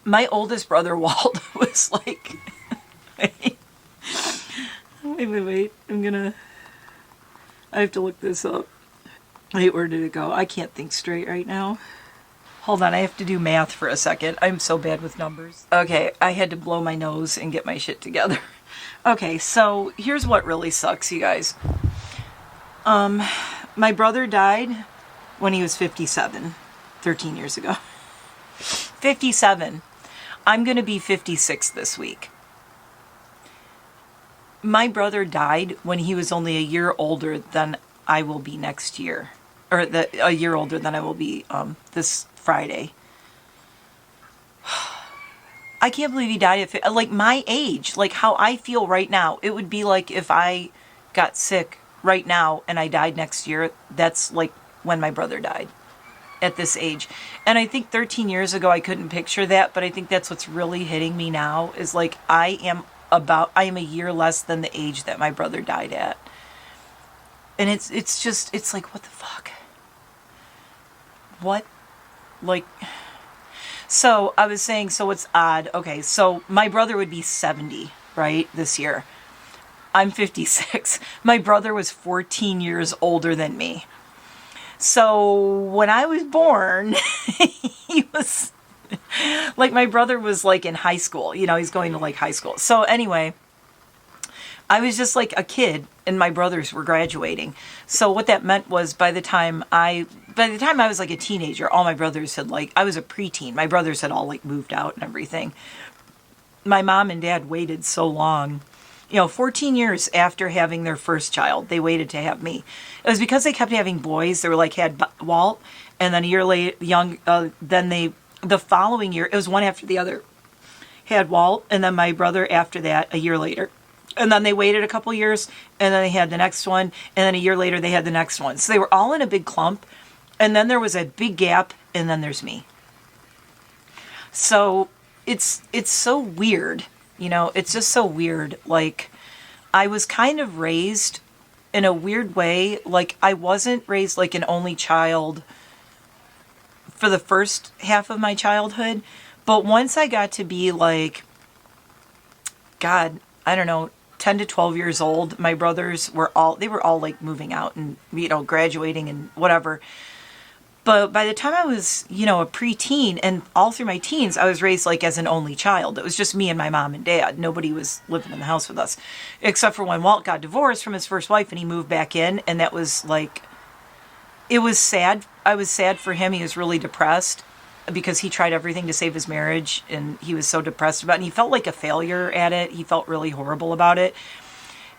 My oldest brother, Walt, was wait, I have to look this up. Wait, where did it go? I can't think straight right now. Hold on, I have to do math for a second. I'm so bad with numbers. Okay, I had to blow my nose and get my shit together. Okay, so here's what really sucks, you guys. My brother died when he was 57, 13 years ago. 57. I'm going to be 56 this week. My brother died when he was only a year older than I will be next year. Or a year older than I will be this Friday. I can't believe he died at my age, how I feel right now. It would be if I got sick right now and I died next year. That's when my brother died at this age. And I think 13 years ago I couldn't picture that, but I think that's what's really hitting me now is I am a year less than the age that my brother died at. And it's what the fuck? What? So I was saying, so it's odd. Okay, so my brother would be 70, right, this year. I'm 56. My brother was 14 years older than me. So when I was born, he was, my brother was in high school. He's going to high school. So anyway, I was just a kid and my brothers were graduating. So what that meant was by the time I by the time I was like a teenager, all my brothers had like, I was a preteen. My brothers had all like moved out and everything. My mom and dad waited so long. 14 years after having their first child, they waited to have me. It was because they kept having boys. They were like, had Walt, and then a year later, the following year, it was one after the other, had Walt, and then my brother after that, a year later. And then they waited a couple years, and then they had the next one, and then a year later, they had the next one. So they were all in a big clump, and then there was a big gap, and then there's me. So it's so weird. It's just so weird. Like, I was kind of raised in a weird way. Like, I wasn't raised like an only child for the first half of my childhood. But once I got to be like, God, I don't know, 10 to 12 years old, my brothers were all like moving out and, graduating and whatever. But by the time I was, a preteen and all through my teens, I was raised like as an only child. It was just me and my mom and dad. Nobody was living in the house with us, except for when Walt got divorced from his first wife and he moved back in. And that was like, it was sad. I was sad for him. He was really depressed because he tried everything to save his marriage and he was so depressed about it. And he felt like a failure at it. He felt really horrible about it.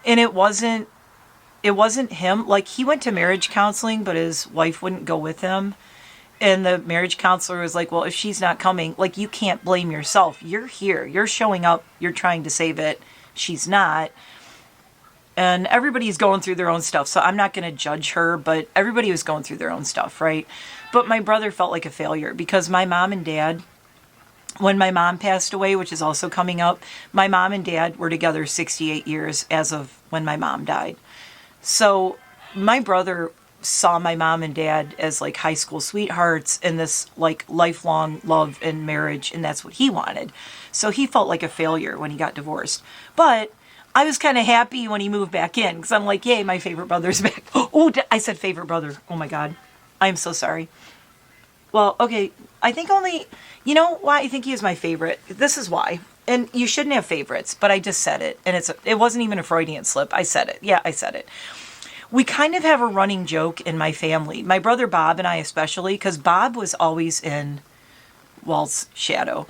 And it wasn't him. Like, he went to marriage counseling, but his wife wouldn't go with him. And the marriage counselor was like, well, if she's not coming, like, you can't blame yourself. You're here. You're showing up. You're trying to save it. She's not. And everybody's going through their own stuff. So I'm not going to judge her, but everybody was going through their own stuff, right? But my brother felt like a failure because my mom and dad, when my mom passed away, which is also coming up, my mom and dad were together 68 years as of when my mom died. So my brother saw my mom and dad as like high school sweethearts and this like lifelong love and marriage, and that's what he wanted. So he felt like a failure when he got divorced. But I was kind of happy when he moved back in because I'm like, yay, my favorite brother's back. Oh, I said favorite brother. Oh my God. I'm so sorry. Well, okay, I think only, why I think he was my favorite? This is why. And you shouldn't have favorites, but I just said it. And it wasn't even a Freudian slip. I said it. Yeah, I said it. We kind of have a running joke in my family. My brother Bob and I especially, because Bob was always in Walt's shadow.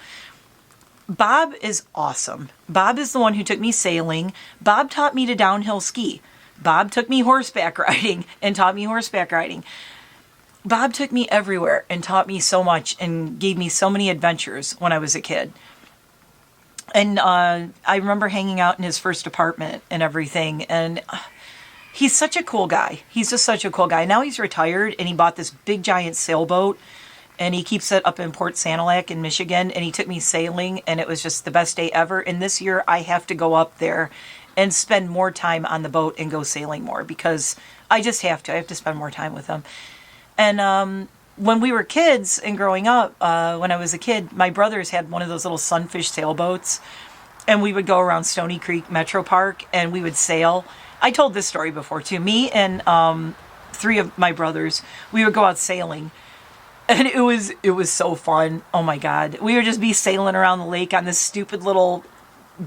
Bob is awesome. Bob is the one who took me sailing. Bob taught me to downhill ski. Bob took me horseback riding and taught me horseback riding. Bob took me everywhere and taught me so much and gave me so many adventures when I was a kid. And I remember hanging out in his first apartment and everything. And he's such a cool guy. He's just such a cool guy. Now he's retired and he bought this big giant sailboat. And he keeps it up in Port Sanilac in Michigan. And he took me sailing and it was just the best day ever. And this year I have to go up there and spend more time on the boat and go sailing more. Because I just have to. I have to spend more time with him. And when we were kids and growing up, when I was a kid, my brothers had one of those little sunfish sailboats. And we would go around Stony Creek Metro Park and we would sail. I told this story before too. Me and 3 of my brothers, we would go out sailing. And it was so fun. Oh my God. We would just be sailing around the lake on this stupid little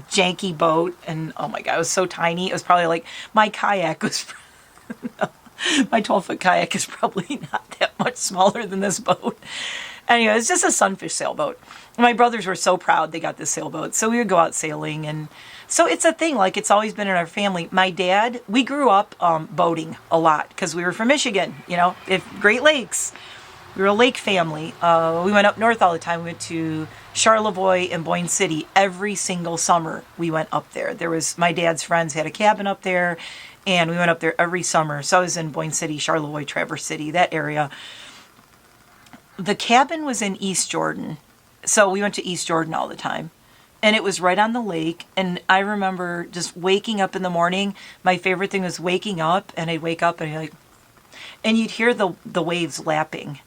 janky boat. And oh my God, it was so tiny. It was probably like my kayak was... My 12-foot kayak is probably not that much smaller than this boat. Anyway, it's just a sunfish sailboat. My brothers were so proud they got this sailboat. So we would go out sailing. And so it's a thing. Like, it's always been in our family. My dad, we grew up boating a lot because we were from Michigan, Great Lakes. We were a lake family. We went up north all the time. We went to Charlevoix and Boyne City every single summer. We went up there. My dad's friends had a cabin up there. And we went up there every summer. So I was in Boyne City, Charlevoix, Traverse City, that area. The cabin was in East Jordan. So we went to East Jordan all the time. And it was right on the lake. And I remember just waking up in the morning. My favorite thing was waking up. And I'd wake up and you'd hear the waves lapping,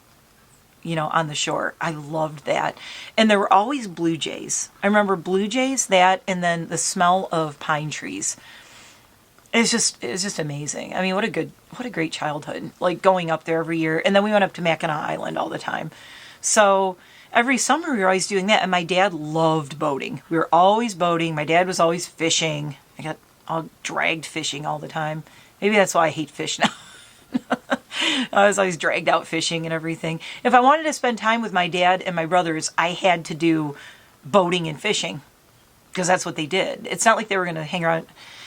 on the shore. I loved that. And there were always blue jays. I remember blue jays, that, and then the smell of pine trees. It's just amazing. I mean, what a great childhood. Like, going up there every year. And then we went up to Mackinac Island all the time. So every summer we were always doing that. And my dad loved boating. We were always boating. My dad was always fishing. I got all dragged fishing all the time. Maybe that's why I hate fish now. I was always dragged out fishing and everything. If I wanted to spend time with my dad and my brothers, I had to do boating and fishing because that's what they did. It's not like they were going to hang around.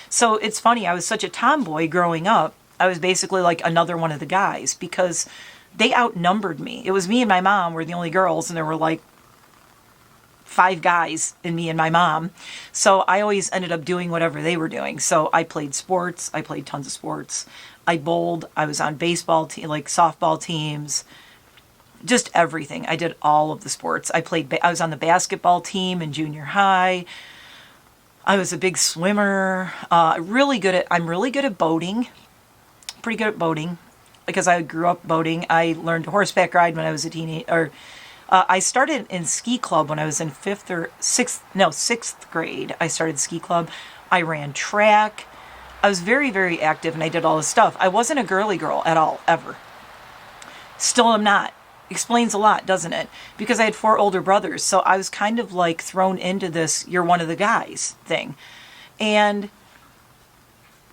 So it's funny, I was such a tomboy growing up. I was basically like another one of the guys because they outnumbered me. It was me and my mom were the only girls, and there were like 5 guys and me and my mom. So I always ended up doing whatever they were doing. So I played sports. I played tons of sports. I bowled. I was on baseball like softball teams, just everything. I did all of the sports. I was on the basketball team in junior high. I was a big swimmer. I'm really good at boating. Pretty good at boating because I grew up boating. I learned to horseback ride when I was a teenager. I started in ski club when I was in 6th grade. I started ski club. I ran track. I was very, very active and I did all this stuff. I wasn't a girly girl at all, ever. Still am not. Explains a lot, doesn't it? Because I had 4 older brothers. So I was kind of like thrown into this, you're one of the guys thing. And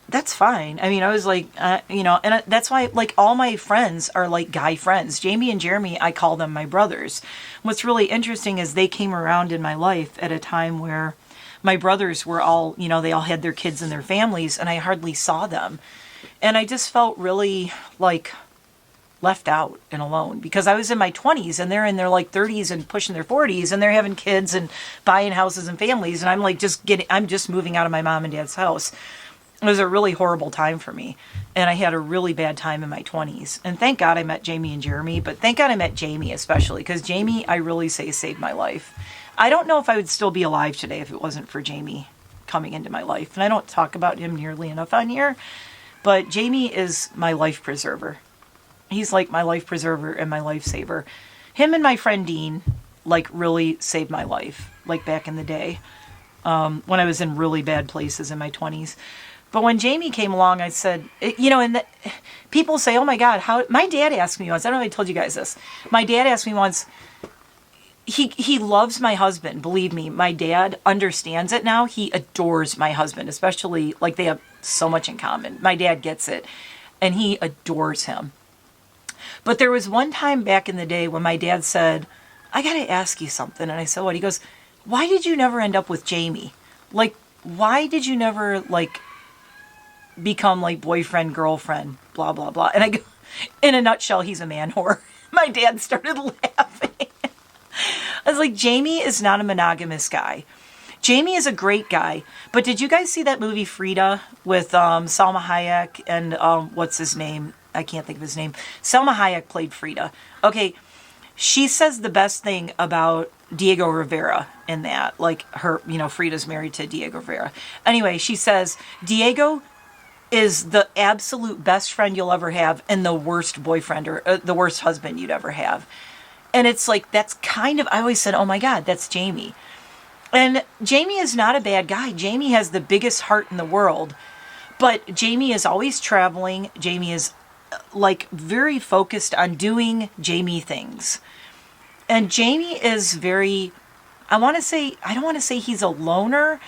that's fine. I mean, I was like, and that's why like all my friends are like guy friends. Jamie and Jeremy, I call them my brothers. What's really interesting is they came around in my life at a time where my brothers were all, they all had their kids and their families, and I hardly saw them. And I just felt really like left out and alone because I was in my 20s and they're in their like 30s and pushing their 40s and they're having kids and buying houses and families. And I'm like I'm just moving out of my mom and dad's house. It was a really horrible time for me. And I had a really bad time in my 20s. And thank God I met Jamie and Jeremy, but thank God I met Jamie especially because Jamie, I really say, saved my life. I don't know if I would still be alive today if it wasn't for Jamie coming into my life. And I don't talk about him nearly enough on here, but Jamie is my life preserver. He's like my life preserver and my lifesaver. Him and my friend Dean, like, really saved my life, like back in the day, when I was in really bad places in my 20s. But when Jamie came along, I said, and people say, oh my God, how, my dad asked me once, I don't know if I told you guys this. My dad asked me once, he loves my husband. Believe me, my dad understands it now. He adores my husband, especially like they have so much in common. My dad gets it and he adores him. But there was one time back in the day when my dad said, I got to ask you something. And I said, what? He goes, why did you never end up with Jamie? Like, why did you never like become like boyfriend, girlfriend, blah, blah, blah. And I go, in a nutshell, he's a man whore. My dad started laughing. I was like, Jamie is not a monogamous guy. Jamie is a great guy. But did you guys see that movie Frida with Salma Hayek and what's his name? I can't think of his name. Salma Hayek played Frida. Okay, she says the best thing about Diego Rivera in that. Like her, Frida's married to Diego Rivera. Anyway, she says, Diego is the absolute best friend you'll ever have and the worst boyfriend or the worst husband you'd ever have. And it's like, that's kind of, I always said, oh my God, that's Jamie. And Jamie is not a bad guy. Jamie has the biggest heart in the world. But Jamie is always traveling. Jamie is like very focused on doing Jamie things. And Jamie is very, I don't want to say he's a loner.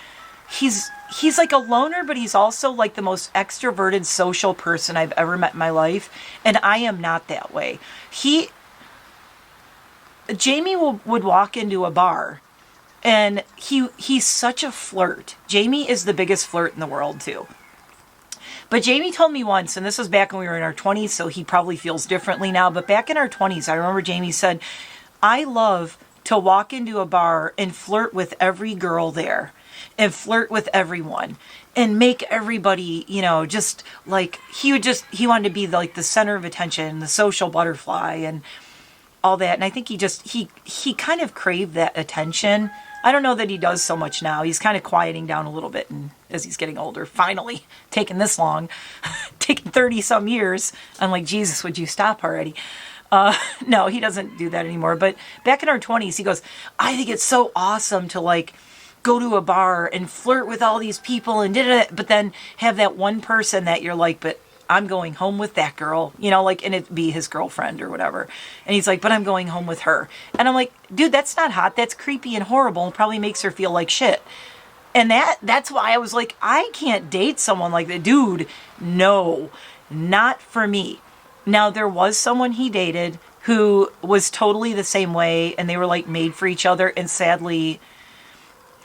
He's like a loner, but he's also like the most extroverted social person I've ever met in my life. And I am not that way. Jamie would walk into a bar and he's such a flirt. Jamie is the biggest flirt in the world too. But Jamie told me once, and this was back when we were in our 20s, so he probably feels differently now, but back in our 20s, I remember Jamie said, I love to walk into a bar and flirt with every girl there and flirt with everyone and make everybody, just like, he wanted to be like the center of attention, the social butterfly and all that. And I think he kind of craved that attention. I don't know that he does so much now. He's kind of quieting down a little bit, and as he's getting older, finally taking this long, taking 30 some years. I'm like, Jesus, would you stop already? No, he doesn't do that anymore. But back in our 20s, he goes, I think it's so awesome to like go to a bar and flirt with all these people and but then have that one person that you're like, but I'm going home with that girl, and it'd be his girlfriend or whatever. And he's like, but I'm going home with her. And I'm like, dude, that's not hot. That's creepy and horrible and probably makes her feel like shit. And that's why I was like, I can't date someone like that. Dude, no, not for me. Now, there was someone he dated who was totally the same way, and they were like made for each other. And sadly,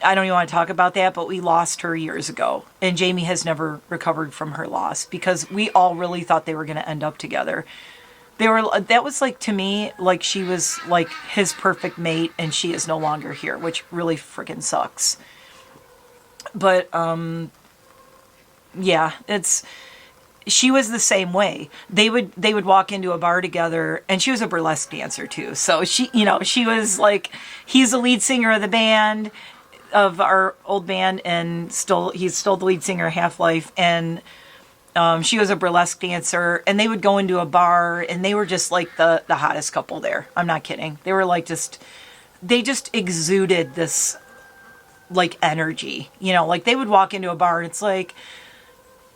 I don't even want to talk about that, but we lost her years ago. And Jamie has never recovered from her loss because we all really thought they were going to end up together. That was like, to me, like she was like his perfect mate, and she is no longer here, which really freaking sucks. But, yeah, she was the same way. They would walk into a bar together, and she was a burlesque dancer too. So she was like, he's the lead singer of the band, of our old band, and he's still the lead singer of Half-Life, and she was a burlesque dancer, and they would go into a bar, and they were just like the hottest couple there. I'm not kidding. They were like they just exuded this like energy, like they would walk into a bar and it's like,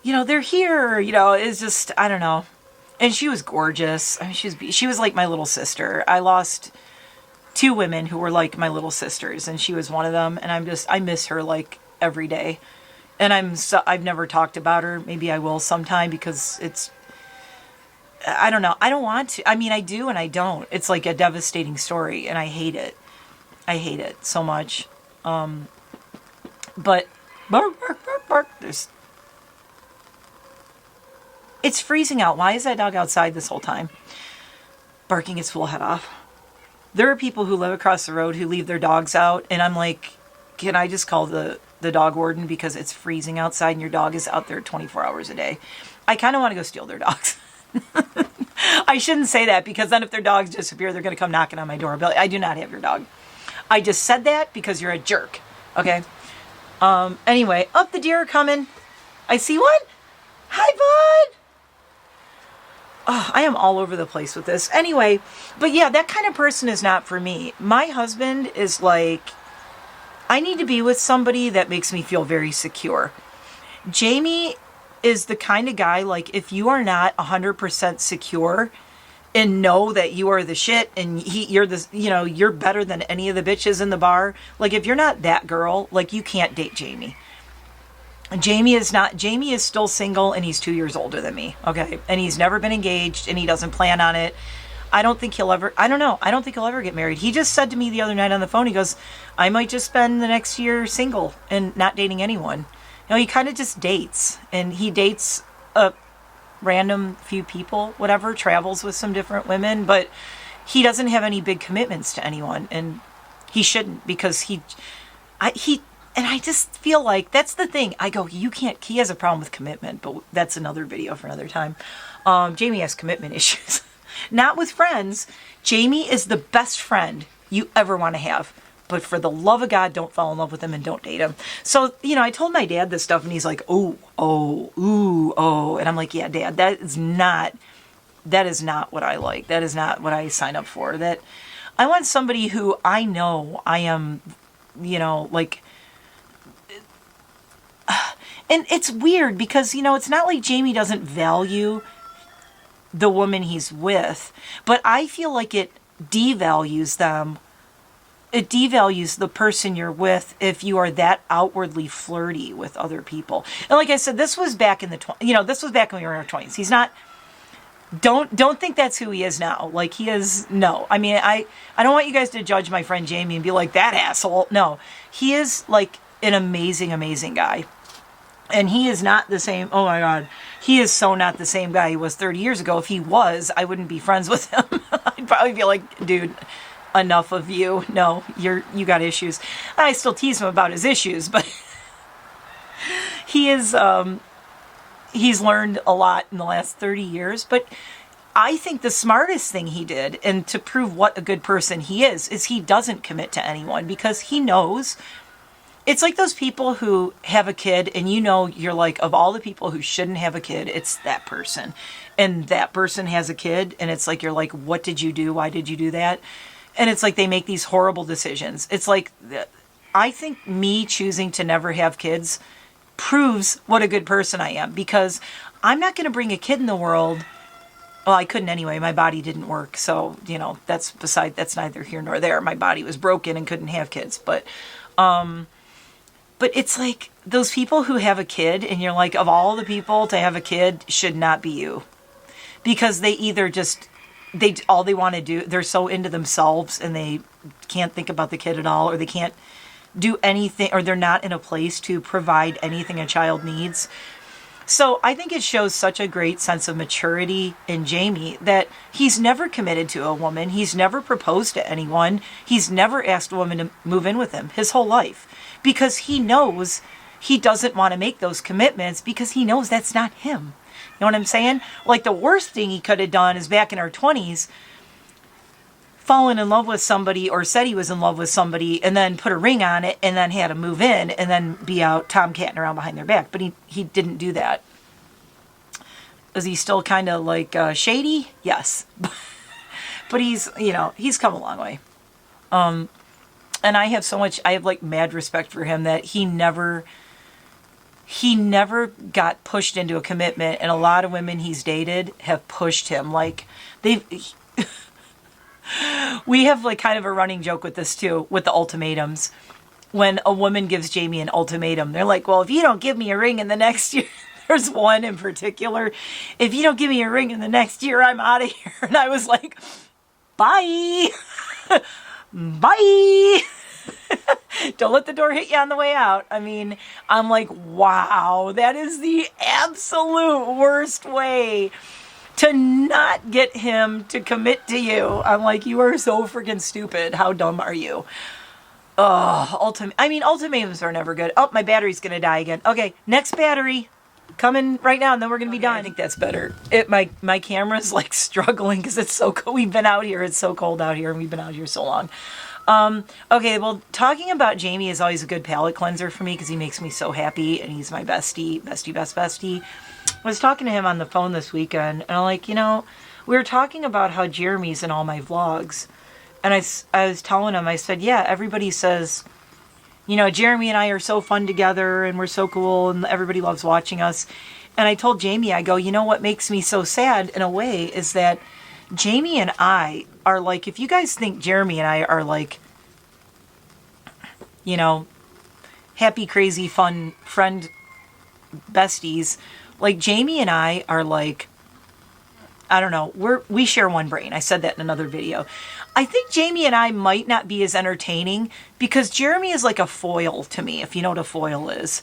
they're here, it's just, I don't know. And she was gorgeous. I mean, she was like my little sister. I lost 2 women who were like my little sisters, and she was one of them. And I miss her like every day. And I've never talked about her. Maybe I will sometime because I don't know. I don't want to. I mean, I do and I don't. It's like a devastating story, and I hate it. I hate it so much. But it's freezing out. Why is that dog outside this whole time? Barking its full head off. There are people who live across the road who leave their dogs out, and I'm like, can I just call the dog warden because it's freezing outside and your dog is out there 24 hours a day? I kind of want to go steal their dogs. I shouldn't say that because then if their dogs disappear, they're going to come knocking on my door. But I do not have your dog. I just said that because you're a jerk. Okay. Anyway, the deer are coming. I see one. Hi, bud. Oh, I am all over the place with this. Anyway, but yeah, that kind of person is not for me. My husband is like, I need to be with somebody that makes me feel very secure. Jamie is the kind of guy, like, if you are not 100% secure and know that you are the shit and you're better than any of the bitches in the bar, like, if you're not that girl, like, you can't date Jamie. Jamie is still single, and he's 2 years older than me, okay? And he's never been engaged, and he doesn't plan on it. I don't think he'll ever get married. He just said to me the other night on the phone, he goes, I might just spend the next year single and not dating anyone. He kind of just dates, and he dates a random few people, whatever, travels with some different women, but he doesn't have any big commitments to anyone, and he shouldn't, because and I just feel like that's the thing. I go, he has a problem with commitment, but that's another video for another time. Jamie has commitment issues. Not with friends. Jamie is the best friend you ever want to have. But for the love of God, don't fall in love with him and don't date him. So, I told my dad this stuff, and he's like, oh. And I'm like, yeah, Dad, that is not what I like. That is not what I sign up for. That I want somebody who I know I am, like... And it's weird because, it's not like Jamie doesn't value the woman he's with, but I feel like it devalues them. It devalues the person you're with if you are that outwardly flirty with other people. And like I said, this was back in this was back when we were in our 20s. He's not, don't think that's who he is now. Like, he is, no. I mean, I don't want you guys to judge my friend Jamie and be like, that asshole. No, he is like an amazing, amazing guy. And he is not the same. Oh my God. He is so not the same guy he was 30 years ago. If he was, I wouldn't be friends with him. I'd probably be like, dude, enough of you. No, you got issues. I still tease him about his issues, but he is, he's learned a lot in the last 30 years. But I think the smartest thing he did, and to prove what a good person he is he doesn't commit to anyone because he knows. It's like those people who have a kid and you're like, of all the people who shouldn't have a kid, it's that person. And that person has a kid and it's like, you're like, what did you do? Why did you do that? And it's like they make these horrible decisions. It's like, I think me choosing to never have kids proves what a good person I am because I'm not going to bring a kid in the world. Well, I couldn't anyway. My body didn't work. So, that's neither here nor there. My body was broken and couldn't have kids. But it's like those people who have a kid and you're like, of all the people to have a kid should not be you. because they either just, all they want to do, they're so into themselves and they can't think about the kid at all, or they can't do anything, or they're not in a place to provide anything a child needs. So I think it shows such a great sense of maturity in Jamie that he's never committed to a woman. He's never proposed to anyone. He's never asked a woman to move in with him his whole life, because he knows he doesn't want to make those commitments, because he knows that's not him. You know what I'm saying? Like, the worst thing he could have done is back in our 20s, fallen in love with somebody, or said he was in love with somebody, and then put a ring on it, and then had to move in, and then be out tomcatting around behind their back. But he didn't do that. Is he still kind of like shady? Yes. But he's, you know, he's come a long way. And I have like mad respect for him that he never got pushed into a commitment, and a lot of women he's dated have pushed him. Like, we have like kind of a running joke with this too, with the ultimatums. When a woman gives Jamie an ultimatum, they're like, well, if you don't give me a ring in the next year, there's one in particular, if you don't give me a ring in the next year, I'm out of here. And I was like, bye. Bye. Don't let the door hit you on the way out. I mean, I'm like, wow, that is the absolute worst way to not get him to commit to you. I'm like, you are so freaking stupid. How dumb are you? Ultimatums are never good. Oh, my battery's going to die again. Okay, next battery coming right now, and then we're going to be done. I think that's better. My camera's like struggling because it's so cold. We've been out here. It's so cold out here, and we've been out here so long. Okay, well, talking about Jamie is always a good palate cleanser for me because he makes me so happy, and he's my best bestie. I was talking to him on the phone this weekend, and I'm like, you know, we were talking about how Jeremy's in all my vlogs, and I was telling him, I said, yeah, everybody says, you know, Jeremy and I are so fun together, and we're so cool, and everybody loves watching us. And I told Jamie, I go, you know what makes me so sad in a way is that Jamie and I are like, if you guys think Jeremy and I are like, you know, happy, crazy, fun friend besties, like Jamie and I are like, I don't know, we share one brain. I said that in another video. I think Jamie and I might not be as entertaining because Jeremy is like a foil to me, if you know what a foil is.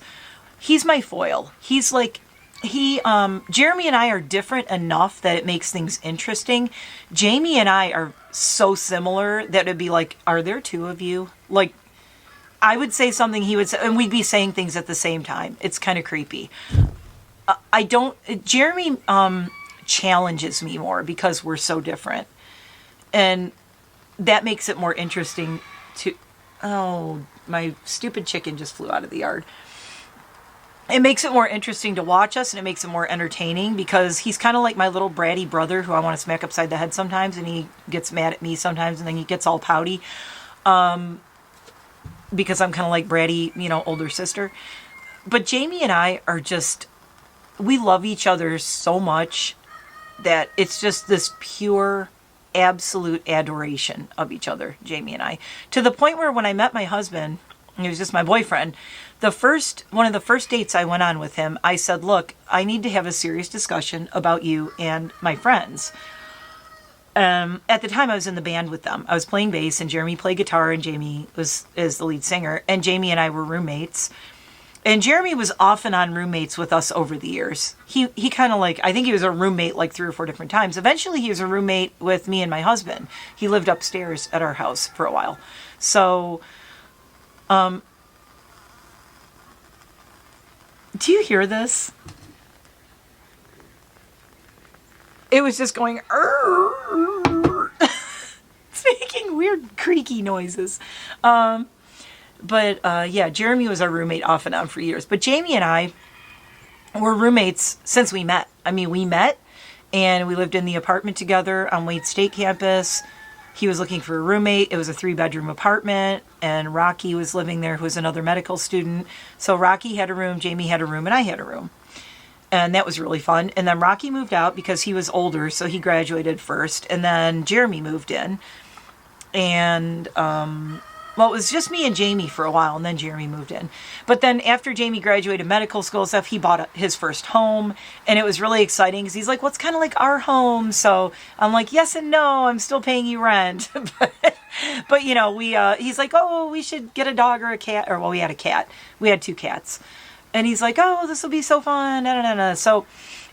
He's my foil. He's like, Jeremy and I are different enough that it makes things interesting. Jamie and I are so similar that it'd be like, are there two of you? Like, I would say something, he would say, and we'd be saying things at the same time. It's kind of creepy. Jeremy challenges me more because we're so different. And that makes it more interesting to, oh, my stupid chicken just flew out of the yard. It makes it more interesting to watch us, and it makes it more entertaining because he's kind of like my little bratty brother who I want to smack upside the head sometimes, and he gets mad at me sometimes, and then he gets all pouty because I'm kind of like bratty, you know, older sister. But Jamie and I are just, we love each other so much that it's just this pure, absolute adoration of each other, Jamie and I. To the point where when I met my husband, he was just my boyfriend, one of the first dates I went on with him, I said, look, I need to have a serious discussion about you and my friends. At the time I was in the band with them. I was playing bass and Jeremy played guitar and Jamie is the lead singer, and Jamie and I were roommates. And Jeremy was off and on roommates with us over the years. He kind of like, I think he was a roommate like 3 or 4 different times. Eventually he was a roommate with me and my husband. He lived upstairs at our house for a while. So, do you hear this? It was just going, it's making weird creaky noises. But yeah, Jeremy was our roommate off and on for years. But Jamie and I were roommates since we met. I mean, we met and we lived in the apartment together on Wade State campus. He was looking for a roommate. It was a 3-bedroom apartment, and Rocky was living there, who was another medical student. So Rocky had a room, Jamie had a room, and I had a room. And that was really fun. And then Rocky moved out because he was older, so he graduated first. And then Jeremy moved in. And well, it was just me and Jamie for a while, and then Jeremy moved in. But then after Jamie graduated medical school stuff, he bought his first home, and it was really exciting because he's like, well, it's kind of like our home. So I'm like, yes and no, I'm still paying you rent. But you know, he's like, oh, we should get a dog or a cat. Or, well, we had a cat. We had 2 cats. And he's like, oh, this will be so fun. Da, da, da, da. So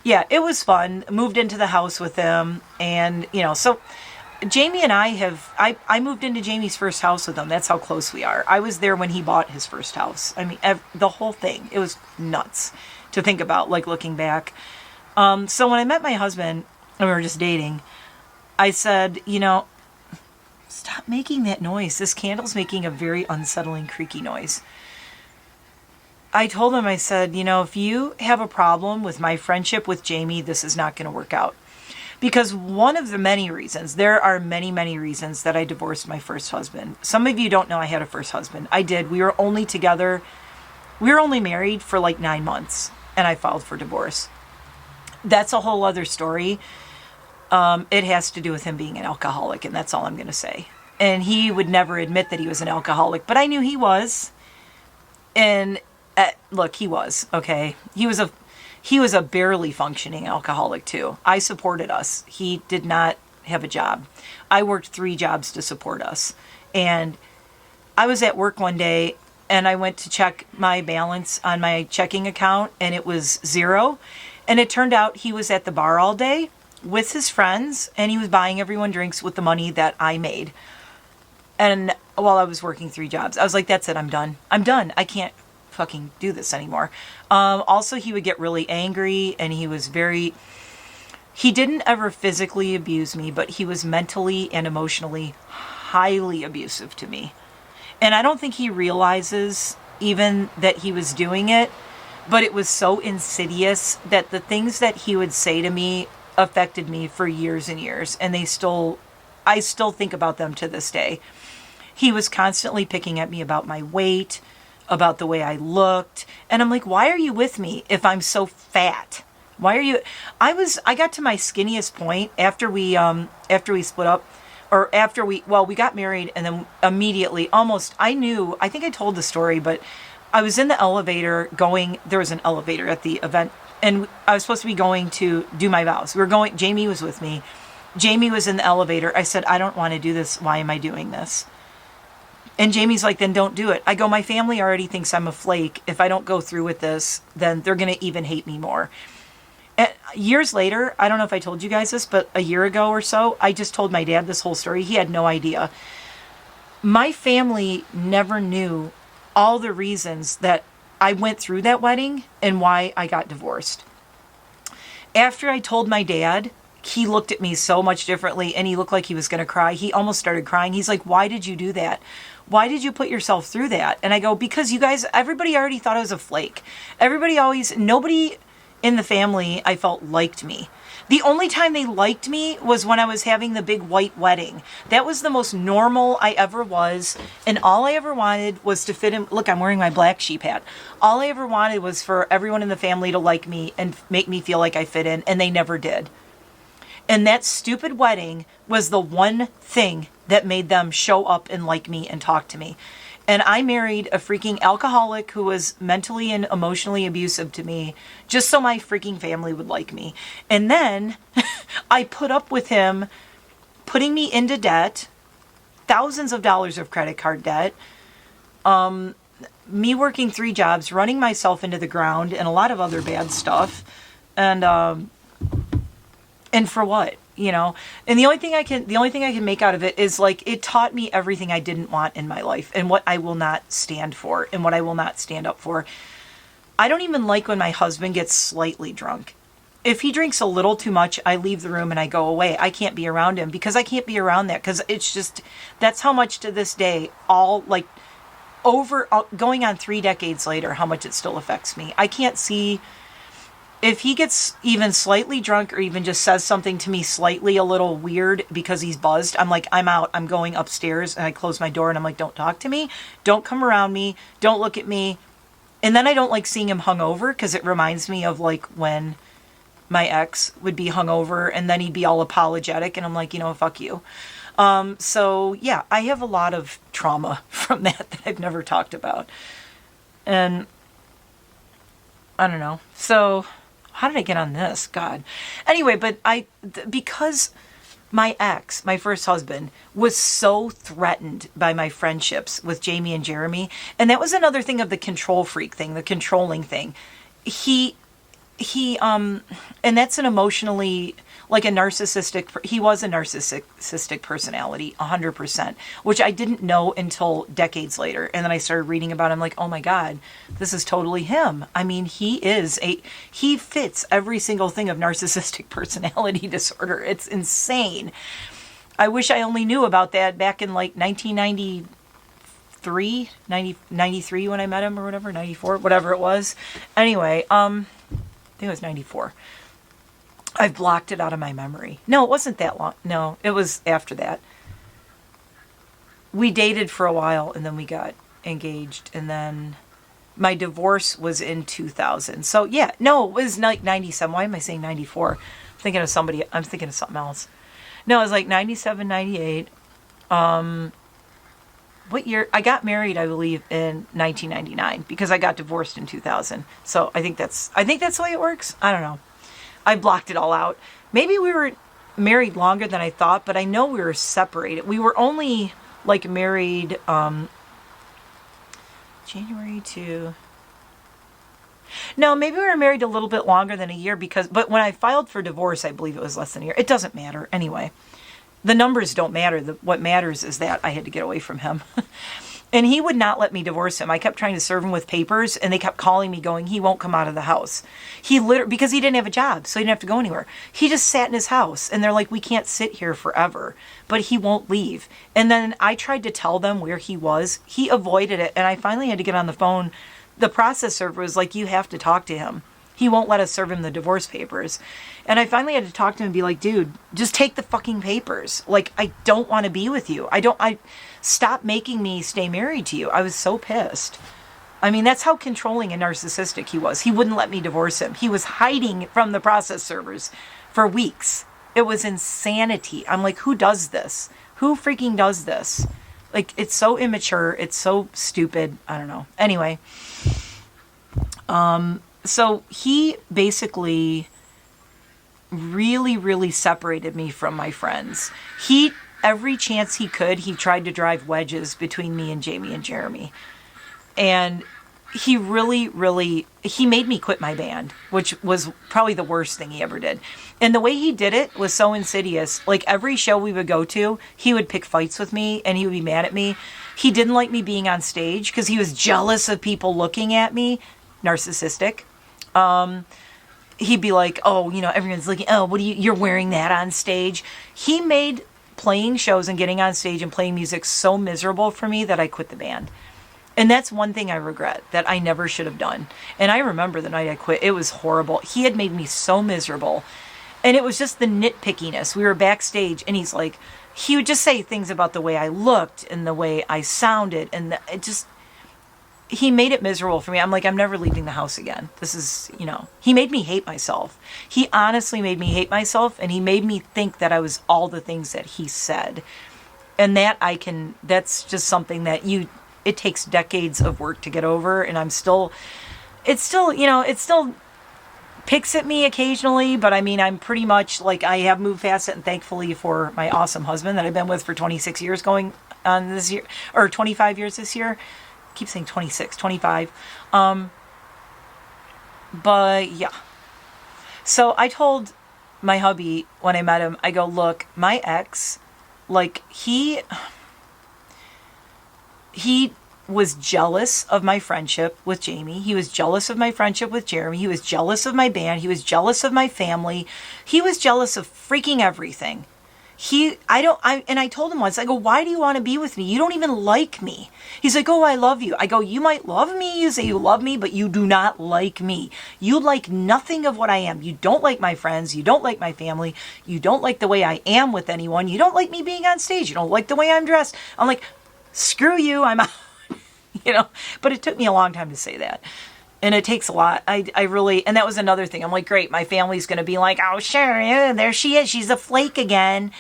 yeah, it was fun. Moved into the house with him. And, you know, so Jamie and I moved into Jamie's first house with him. That's how close we are. I was there when he bought his first house. I mean, the whole thing. It was nuts to think about, like, looking back. So when I met my husband and we were just dating, I said, you know, stop making that noise. This candle's making a very unsettling, creaky noise. I told him, I said, you know, if you have a problem with my friendship with Jamie, this is not going to work out. Because one of the many reasons, there are many, many reasons that I divorced my first husband. Some of you don't know I had a first husband. I did. We were only together. We were only married for like 9 months, and I filed for divorce. That's a whole other story. It has to do with him being an alcoholic, and that's all I'm going to say. And he would never admit that he was an alcoholic, but I knew he was. And look, he was, okay? He was a barely functioning alcoholic too. I supported us. He did not have a job. I worked 3 jobs to support us. And I was at work one day and I went to check my balance on my checking account and it was 0. And it turned out he was at the bar all day with his friends and he was buying everyone drinks with the money that I made. And while I was working 3 jobs, I was like, that's it. I'm done. I'm done. I can't fucking do this anymore. Also, he would get really angry and he didn't ever physically abuse me, but he was mentally and emotionally highly abusive to me. And I don't think he realizes even that he was doing it, but it was so insidious that the things that he would say to me affected me for years and years. And I still think about them to this day. He was constantly picking at me about my weight, about the way I looked. And I'm like, why are you with me if I'm so fat? Why are you? I got to my skinniest point after we split up, or after we got married, and then immediately, I think I told the story, but I was in the elevator there was an elevator at the event, and I was supposed to be going to do my vows. Jamie was with me. Jamie was in the elevator. I said, I don't want to do this. Why am I doing this? And Jamie's like, then don't do it. I go, my family already thinks I'm a flake. If I don't go through with this, then they're going to even hate me more. And years later, I don't know if I told you guys this, but a year ago or so, I just told my dad this whole story. He had no idea. My family never knew all the reasons that I went through that wedding and why I got divorced. After I told my dad, he looked at me so much differently and he looked like he was going to cry. He almost started crying. He's like, why did you do that? Why did you put yourself through that? And I go, because you guys, everybody already thought I was a flake. Nobody in the family, I felt, liked me. The only time they liked me was when I was having the big white wedding. That was the most normal I ever was. And all I ever wanted was to fit in. Look, I'm wearing my black sheep hat. All I ever wanted was for everyone in the family to like me and make me feel like I fit in. And they never did. And that stupid wedding was the one thing that made them show up and like me and talk to me. And I married a freaking alcoholic who was mentally and emotionally abusive to me just so my freaking family would like me. And then I put up with him putting me into debt, thousands of dollars of credit card debt, me working 3 jobs, running myself into the ground, and a lot of other bad stuff. And for what, you know? And the only thing I can make out of it is, like, it taught me everything I didn't want in my life and what I will not stand for and what I will not stand up for. I don't even like when my husband gets slightly drunk. If he drinks a little too much, I leave the room and I go away. I can't be around him because I can't be around that, because it's just, that's how much to this day, going on 3 decades later, how much it still affects me. I can't see. If he gets even slightly drunk or even just says something to me slightly a little weird because he's buzzed, I'm like, I'm out. I'm going upstairs, and I close my door and I'm like, don't talk to me. Don't come around me. Don't look at me. And then I don't like seeing him hungover because it reminds me of like when my ex would be hungover and then he'd be all apologetic and I'm like, you know, fuck you. So yeah, I have a lot of trauma from that I've never talked about. And I don't know. So how did I get on this? God. Anyway, but because my ex, my first husband, was so threatened by my friendships with Jamie and Jeremy. And that was another thing of the control freak thing, the controlling thing. And that's an emotionally, like a narcissistic, he was a narcissistic personality, 100%, which I didn't know until decades later. And then I started reading about him, like, oh my God, this is totally him. I mean, he fits every single thing of narcissistic personality disorder. It's insane. I wish I only knew about that back in like 93 when I met him or whatever, 94, whatever it was. Anyway, I think it was 94. I've blocked it out of my memory. No, it wasn't that long. No, it was after that. We dated for a while and then we got engaged, and then my divorce was in 2000. So yeah, no, it was like 97. Why am I saying 94? I'm thinking of something else. No, it was like 97, 98. What year? I got married, I believe, in 1999 because I got divorced in 2000. So I think that's the way it works. I don't know. I blocked it all out. Maybe we were married longer than I thought, but I know we were separated. We were only like married January to... No, maybe we were married a little bit longer than a year but when I filed for divorce, I believe it was less than a year. It doesn't matter. Anyway, the numbers don't matter. What matters is that I had to get away from him. And he would not let me divorce him. I kept trying to serve him with papers, and they kept calling me going, he won't come out of the house. Because he didn't have a job, so he didn't have to go anywhere. He just sat in his house, and they're like, we can't sit here forever. But he won't leave. And then I tried to tell them where he was. He avoided it, and I finally had to get on the phone. The process server was like, you have to talk to him. He won't let us serve him the divorce papers. And I finally had to talk to him and be like, dude, just take the fucking papers. Like, I don't want to be with you. Stop making me stay married to you. I was so pissed. I mean, that's how controlling and narcissistic he was. He wouldn't let me divorce him. He was hiding from the process servers for weeks. It was insanity. I'm like, who does this? Who freaking does this? Like, it's so immature. It's so stupid. I don't know. Anyway. So he basically really, really separated me from my friends. Every chance he could, he tried to drive wedges between me and Jamie and Jeremy. And he really, really, he made me quit my band, which was probably the worst thing he ever did. And the way he did it was so insidious. Like every show we would go to, he would pick fights with me and he would be mad at me. He didn't like me being on stage because he was jealous of people looking at me. Narcissistic. He'd be like, oh, everyone's looking, oh, you're wearing that on stage. He made playing shows and getting on stage and playing music so miserable for me that I quit the band. And that's one thing I regret that I never should have done. And I remember the night I quit, it was horrible. He had made me so miserable. And it was just the nitpickiness. We were backstage and he would just say things about the way I looked and the way I sounded. And he made it miserable for me. I'm like, I'm never leaving the house again. This is, he made me hate myself. He honestly made me hate myself, and he made me think that I was all the things that he said. And that's just something that it takes decades of work to get over, and it still picks at me occasionally, but I mean, I'm pretty much like, I have moved past it, and thankfully for my awesome husband that I've been with for 26 years going on this year, or 25 years this year. Keep saying 26, 25. But yeah. So I told my hubby when I met him, I go, look, my ex, like he was jealous of my friendship with Jamie. He was jealous of my friendship with Jeremy. He was jealous of my band. He was jealous of my family. He was jealous of freaking everything. And I told him once, I go, why do you want to be with me? You don't even like me. He's like, oh, I love you. I go, you might love me. You say you love me, but you do not like me. You like nothing of what I am. You don't like my friends. You don't like my family. You don't like the way I am with anyone. You don't like me being on stage. You don't like the way I'm dressed. I'm like, screw you. I'm out. But it took me a long time to say that. And it takes a lot. I really, and that was another thing. I'm like, great, my family's going to be like, oh, sure, yeah, there she is. She's a flake again.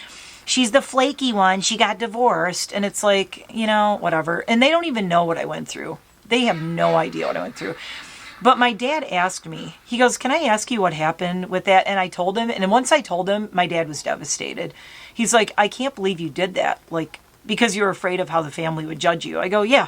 she's the flaky one. She got divorced. And it's like, you know, whatever. And they don't even know what I went through. They have no idea what I went through. But my dad asked me, he goes, can I ask you what happened with that? And I told him. And once I told him, my dad was devastated. He's like, I can't believe you did that. Like, because you were afraid of how the family would judge you. I go, yeah.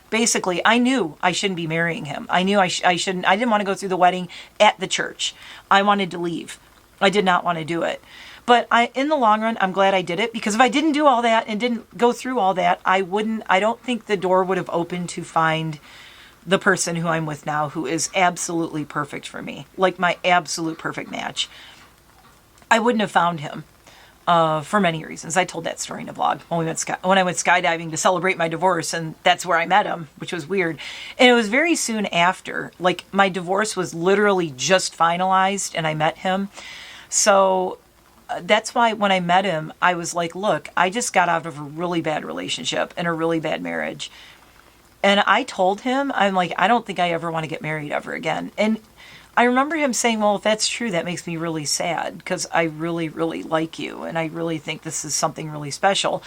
Basically, I knew I shouldn't be marrying him. I knew I shouldn't. I didn't want to go through the wedding at the church. I wanted to leave. I did not want to do it. But in the long run, I'm glad I did it, because if I didn't do all that and didn't go through all that, I don't think the door would have opened to find the person who I'm with now, who is absolutely perfect for me. Like my absolute perfect match. I wouldn't have found him. For many reasons. I told that story in a vlog when I went skydiving to celebrate my divorce, and that's where I met him, which was weird. And it was very soon after, like my divorce was literally just finalized and I met him. So that's why when I met him, I was like, look, I just got out of a really bad relationship and a really bad marriage. And I told him, I'm like, I don't think I ever want to get married ever again. And I remember him saying, well, if that's true, that makes me really sad, because I really, really like you. And I really think this is something really special.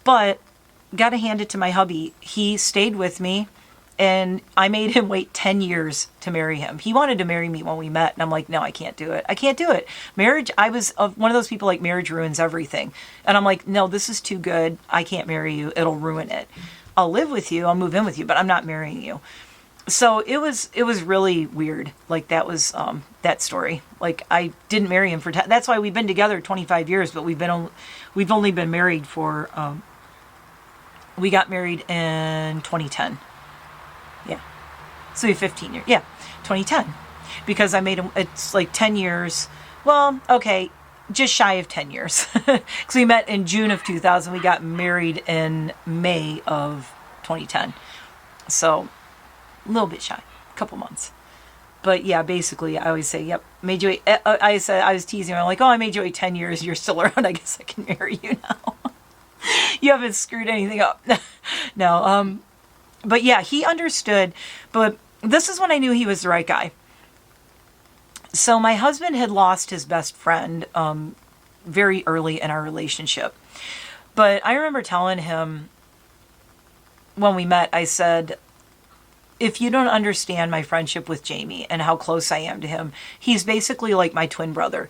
But got to hand it to my hubby. He stayed with me, and I made him wait 10 years to marry him. He wanted to marry me when we met. And I'm like, no, I can't do it. I can't do it. Marriage, I was one of those people like marriage ruins everything. And I'm like, no, this is too good. I can't marry you. It'll ruin it. I'll live with you. I'll move in with you, but I'm not marrying you. So it was really weird. Like that was that story. Like I didn't marry him for that's why we've been together 25 years, but we've only been married for we got married in 2010. Yeah. So we have 15 years. Yeah. 2010. Because I made him, it's like 10 years. Well, okay, just shy of 10 years. Cuz we met in June of 2000. We got married in May of 2010. So a little bit shy, a couple months. But yeah, basically, I always say, yep, made you wait. I said, I was teasing him. I'm like, oh, I made you wait 10 years. You're still around. I guess I can marry you now. You haven't screwed anything up. No, but yeah, he understood. But this is when I knew he was the right guy. So my husband had lost his best friend very early in our relationship. But I remember telling him when we met, I said, if you don't understand my friendship with Jamie and how close I am to him, he's basically like my twin brother.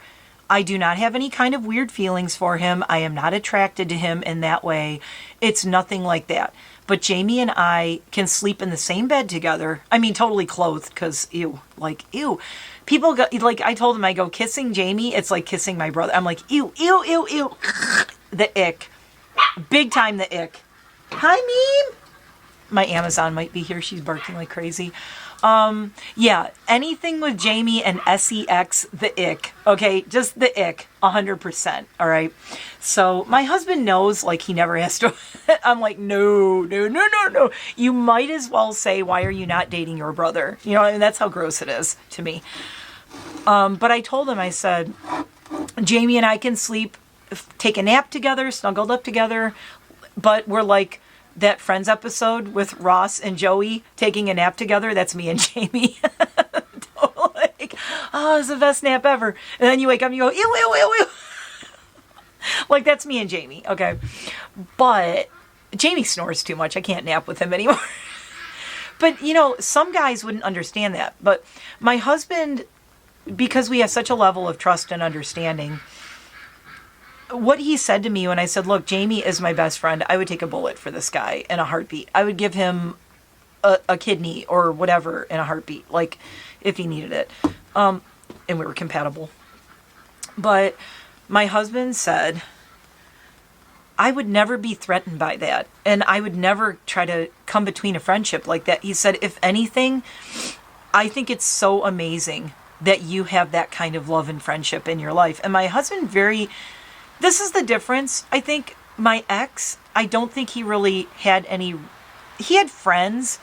I do not have any kind of weird feelings for him. I am not attracted to him in that way. It's nothing like that. But Jamie and I can sleep in the same bed together. I mean, totally clothed, because ew, like, ew. People go, like, I told him, I go, kissing Jamie, it's like kissing my brother. I'm like, ew, ew, ew, ew. The ick. Big time the ick. Hi, Meme. My Amazon might be here. She's barking like crazy. Yeah, anything with Jamie and sex, the ick. Okay, just the ick, 100%. All right. So my husband knows, like, he never has to. I'm like, no. You might as well say, why are you not dating your brother? You know, and that's how gross it is to me. But I told him, I said, Jamie and I can sleep, take a nap together, snuggled up together, but we're like that Friends episode with Ross and Joey taking a nap together. That's me and Jamie. Like, oh, it's the best nap ever. And then you wake up and you go, ew, ew, ew, ew. Like, that's me and Jamie. Okay. But Jamie snores too much. I can't nap with him anymore. But, you know, some guys wouldn't understand that. But my husband, because we have such a level of trust and understanding, what he said to me when I said, look, Jamie is my best friend, I would take a bullet for this guy in a heartbeat. I would give him a kidney or whatever in a heartbeat, like if he needed it. And we were compatible. But my husband said, I would never be threatened by that. And I would never try to come between a friendship like that. He said, if anything, I think it's so amazing that you have that kind of love and friendship in your life. And my husband this is the difference. I think my ex, I don't think he really had he had friends,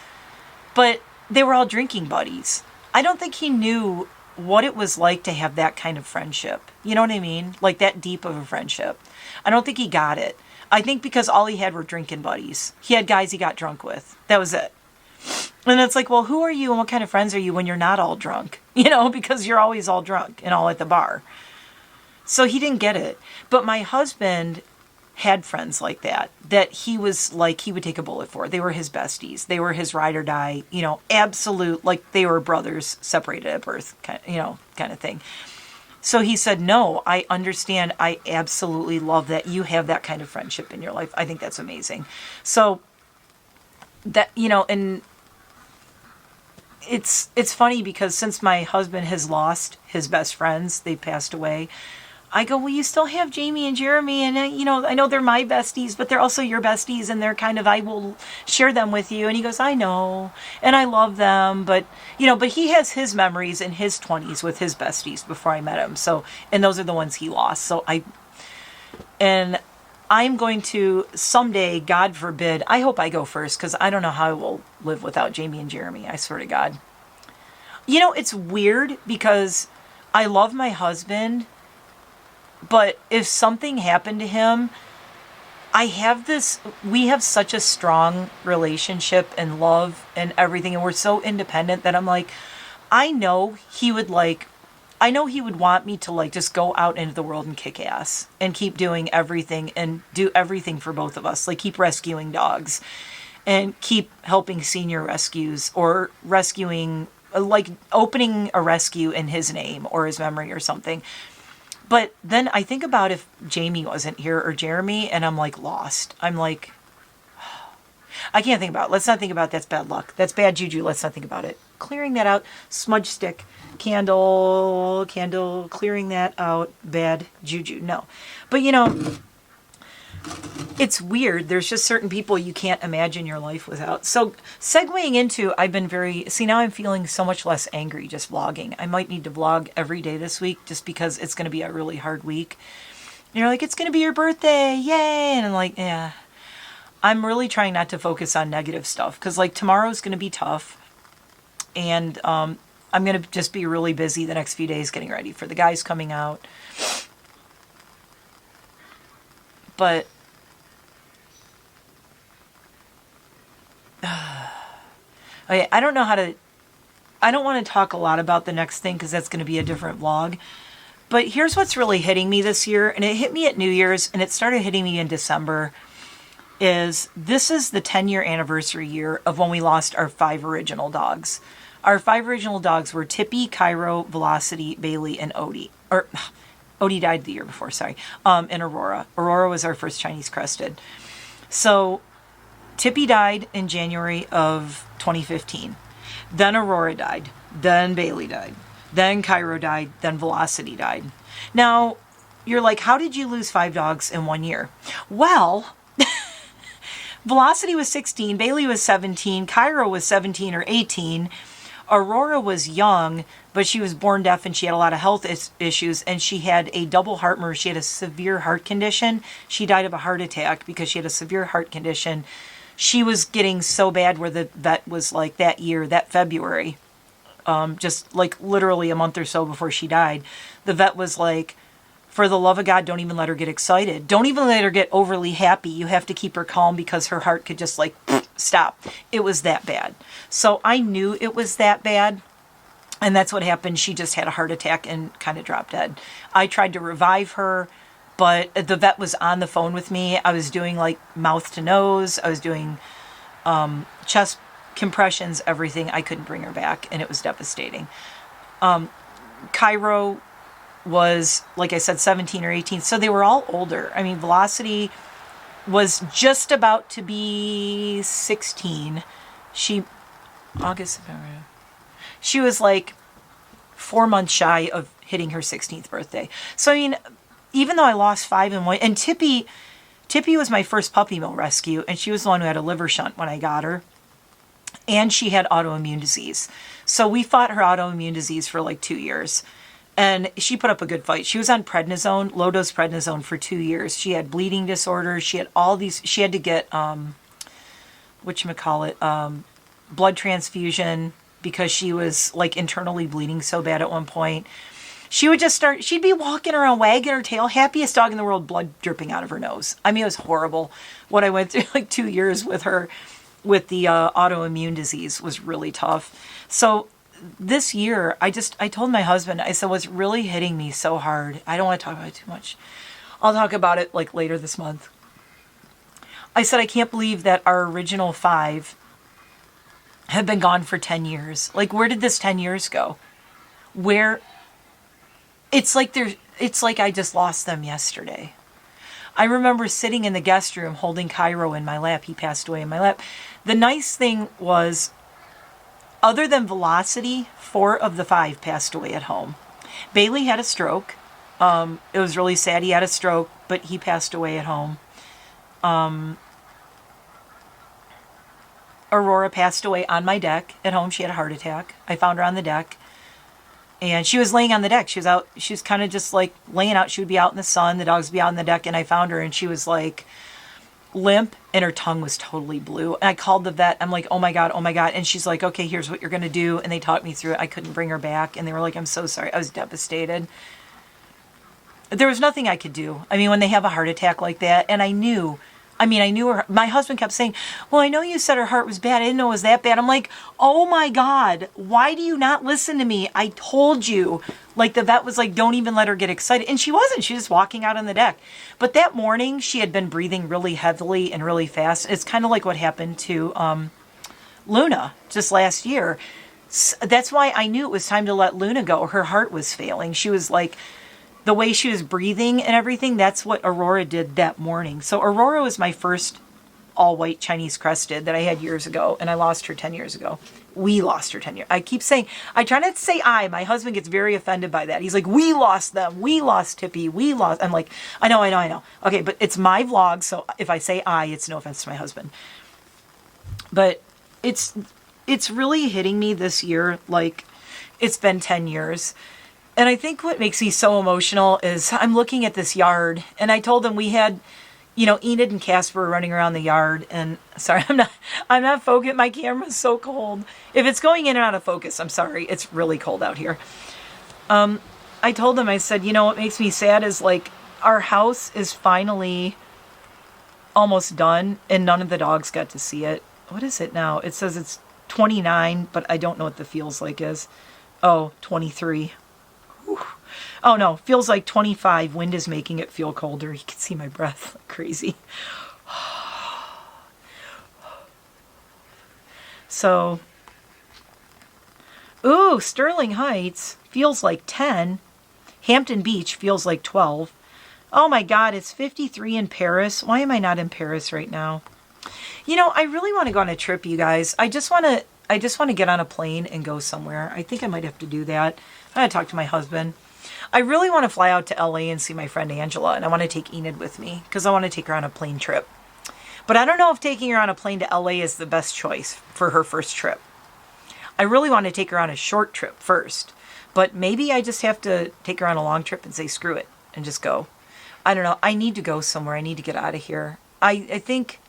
but they were all drinking buddies. I don't think he knew what it was like to have that kind of friendship. You know what I mean? Like that deep of a friendship. I don't think he got it. I think because all he had were drinking buddies. He had guys he got drunk with. That was it. And it's like, well, who are you and what kind of friends are you when you're not all drunk? You know, because you're always all drunk and all at the bar. So he didn't get it. But my husband had friends like that he was like, he would take a bullet for. They were his besties. They were his ride or die, you know, absolute, like they were brothers separated at birth, kind of thing. So he said, no, I understand. I absolutely love that you have that kind of friendship in your life. I think that's amazing. So that, you know, and it's funny because since my husband has lost his best friends, they passed away, I go, well, you still have Jamie and Jeremy, and you know, I know they're my besties, but they're also your besties, and they're kind of, I will share them with you. And he goes, I know, and I love them, but you know, but he has his memories in his 20s with his besties before I met him. So, and those are the ones he lost. So I'm going to someday, God forbid, I hope I go first, because I don't know how I will live without Jamie and Jeremy. I swear to God. You know, it's weird because I love my husband, but if something happened to him, we have such a strong relationship and love and everything, and we're so independent that I'm like, I know he would want me to like just go out into the world and kick ass and keep doing everything and do everything for both of us. Like keep rescuing dogs and keep helping senior rescues or rescuing, like opening a rescue in his name or his memory or something. But then I think about if Jamie wasn't here or Jeremy, and I'm like lost. I'm like, I can't think about it. Let's not think about it. That's bad luck. That's bad juju. Let's not think about it. Clearing that out. Smudge stick. Candle, clearing that out. Bad juju. No. But you know, it's weird. There's just certain people you can't imagine your life without. So segueing into, now I'm feeling so much less angry just vlogging. I might need to vlog every day this week just because it's going to be a really hard week. And you're like, it's going to be your birthday. Yay. And I'm like, yeah. I'm really trying not to focus on negative stuff because like tomorrow's going to be tough. And I'm going to just be really busy the next few days getting ready for the guys coming out. But okay, I don't want to talk a lot about the next thing because that's going to be a different vlog. But here's what's really hitting me this year, and it hit me at New Year's, and it started hitting me in December, this is the 10-year anniversary year of when we lost our 5 original dogs. Our 5 original dogs were Tippy, Cairo, Velocity, Bailey, and Odie. Or Odie died the year before, sorry. And Aurora. Aurora was our first Chinese crested. So Tippy died in January of 2015. Then Aurora died. Then Bailey died. Then Cairo died. Then Velocity died. Now, you're like, how did you lose 5 dogs in 1 year? Well, Velocity was 16, Bailey was 17, Cairo was 17 or 18, Aurora was young, but she was born deaf and she had a lot of health issues, and she had a double heart murmur. She had a severe heart condition. She died of a heart attack because she had a severe heart condition. She was getting so bad where the vet was like that February, just like literally a month or so before she died, the vet was like, for the love of God, don't even let her get excited. Don't even let her get overly happy. You have to keep her calm because her heart could just like stop. It was that bad. So I knew it was that bad. And that's what happened. She just had a heart attack and kind of dropped dead. I tried to revive her, but the vet was on the phone with me. I was doing like mouth to nose. I was doing chest compressions, everything. I couldn't bring her back, and it was devastating. Cairo was, like I said, 17 or 18. So they were all older. I mean, Velocity was just about to be 16. She was like 4 months shy of hitting her 16th birthday. So, I mean, even though I lost 5 in 1, and Tippy was my first puppy mill rescue, and she was the one who had a liver shunt when I got her. And she had autoimmune disease. So we fought her autoimmune disease for like 2 years. And she put up a good fight. She was on prednisone, low-dose prednisone for 2 years. She had bleeding disorders. She had all these. She had to get, blood transfusion because she was like internally bleeding so bad at one point. She would just she'd be walking around wagging her tail, happiest dog in the world, blood dripping out of her nose. I mean, it was horrible. What I went through like 2 years with her with the autoimmune disease was really tough. So this year, I told my husband, I said, what's really hitting me so hard, I don't want to talk about it too much. I'll talk about it like later this month. I said, I can't believe that our original 5 have been gone for 10 years. Like, where did this 10 years go? Where, it's like I just lost them yesterday. I remember sitting in the guest room holding Cairo in my lap. He passed away in my lap. The nice thing was, other than Velocity, 4 of the 5 passed away at home. Bailey had a stroke. It was really sad. He had a stroke, but he passed away at home. Aurora passed away on my deck at home. She had a heart attack. I found her on the deck. And she was laying on the deck. She was out. She was kind of just like laying out. She would be out in the sun. The dogs would be out on the deck. And I found her and she was like limp and her tongue was totally blue. And I called the vet. I'm like, oh my God, oh my God. And she's like, okay, here's what you're going to do. And they talked me through it. I couldn't bring her back. And they were like, I'm so sorry. I was devastated. There was nothing I could do. I mean, when they have a heart attack like that, and I knew her. My husband kept saying, well, I know you said her heart was bad. I didn't know it was that bad. I'm like, oh my God, why do you not listen to me? I told you. Like, the vet was like, don't even let her get excited. And she wasn't. She was walking out on the deck. But that morning, she had been breathing really heavily and really fast. It's kind of like what happened to Luna just last year. That's why I knew it was time to let Luna go. Her heart was failing. She was like, the way she was breathing and everything, that's what Aurora did that morning. So Aurora was my first all-white Chinese crested that I had years ago, and I lost her 10 years ago. We lost her 10 years. I keep saying, I try not to say I. My husband gets very offended by that. He's like, we lost them. We lost Tippy. We lost. I'm like, I know. Okay, but it's my vlog, so if I say I, it's no offense to my husband. But it's really hitting me this year like it's been 10 years. And I think what makes me so emotional is I'm looking at this yard, and I told them we had, Enid and Casper were running around the yard, and sorry, I'm not focused. My camera's so cold. If it's going in and out of focus, I'm sorry. It's really cold out here. I told them, I said, what makes me sad is like our house is finally almost done, and none of the dogs got to see it. What is it now? It says it's 29, but I don't know what the feels like is. Oh, 23. Oh no, feels like 25. Wind is making it feel colder. You can see my breath like crazy. So, ooh, Sterling Heights feels like 10. Hampton Beach feels like 12. Oh my God, it's 53 in Paris. Why am I not in Paris right now? I really want to go on a trip, you guys. I just want to get on a plane and go somewhere. I think I might have to do that. I gotta talk to my husband. I really want to fly out to LA and see my friend Angela, and I want to take Enid with me because I want to take her on a plane trip. But I don't know if taking her on a plane to LA is the best choice for her first trip. I really want to take her on a short trip first, but maybe I just have to take her on a long trip and say screw it and just go. I don't know. I need to go somewhere. I need to get out of here. I think,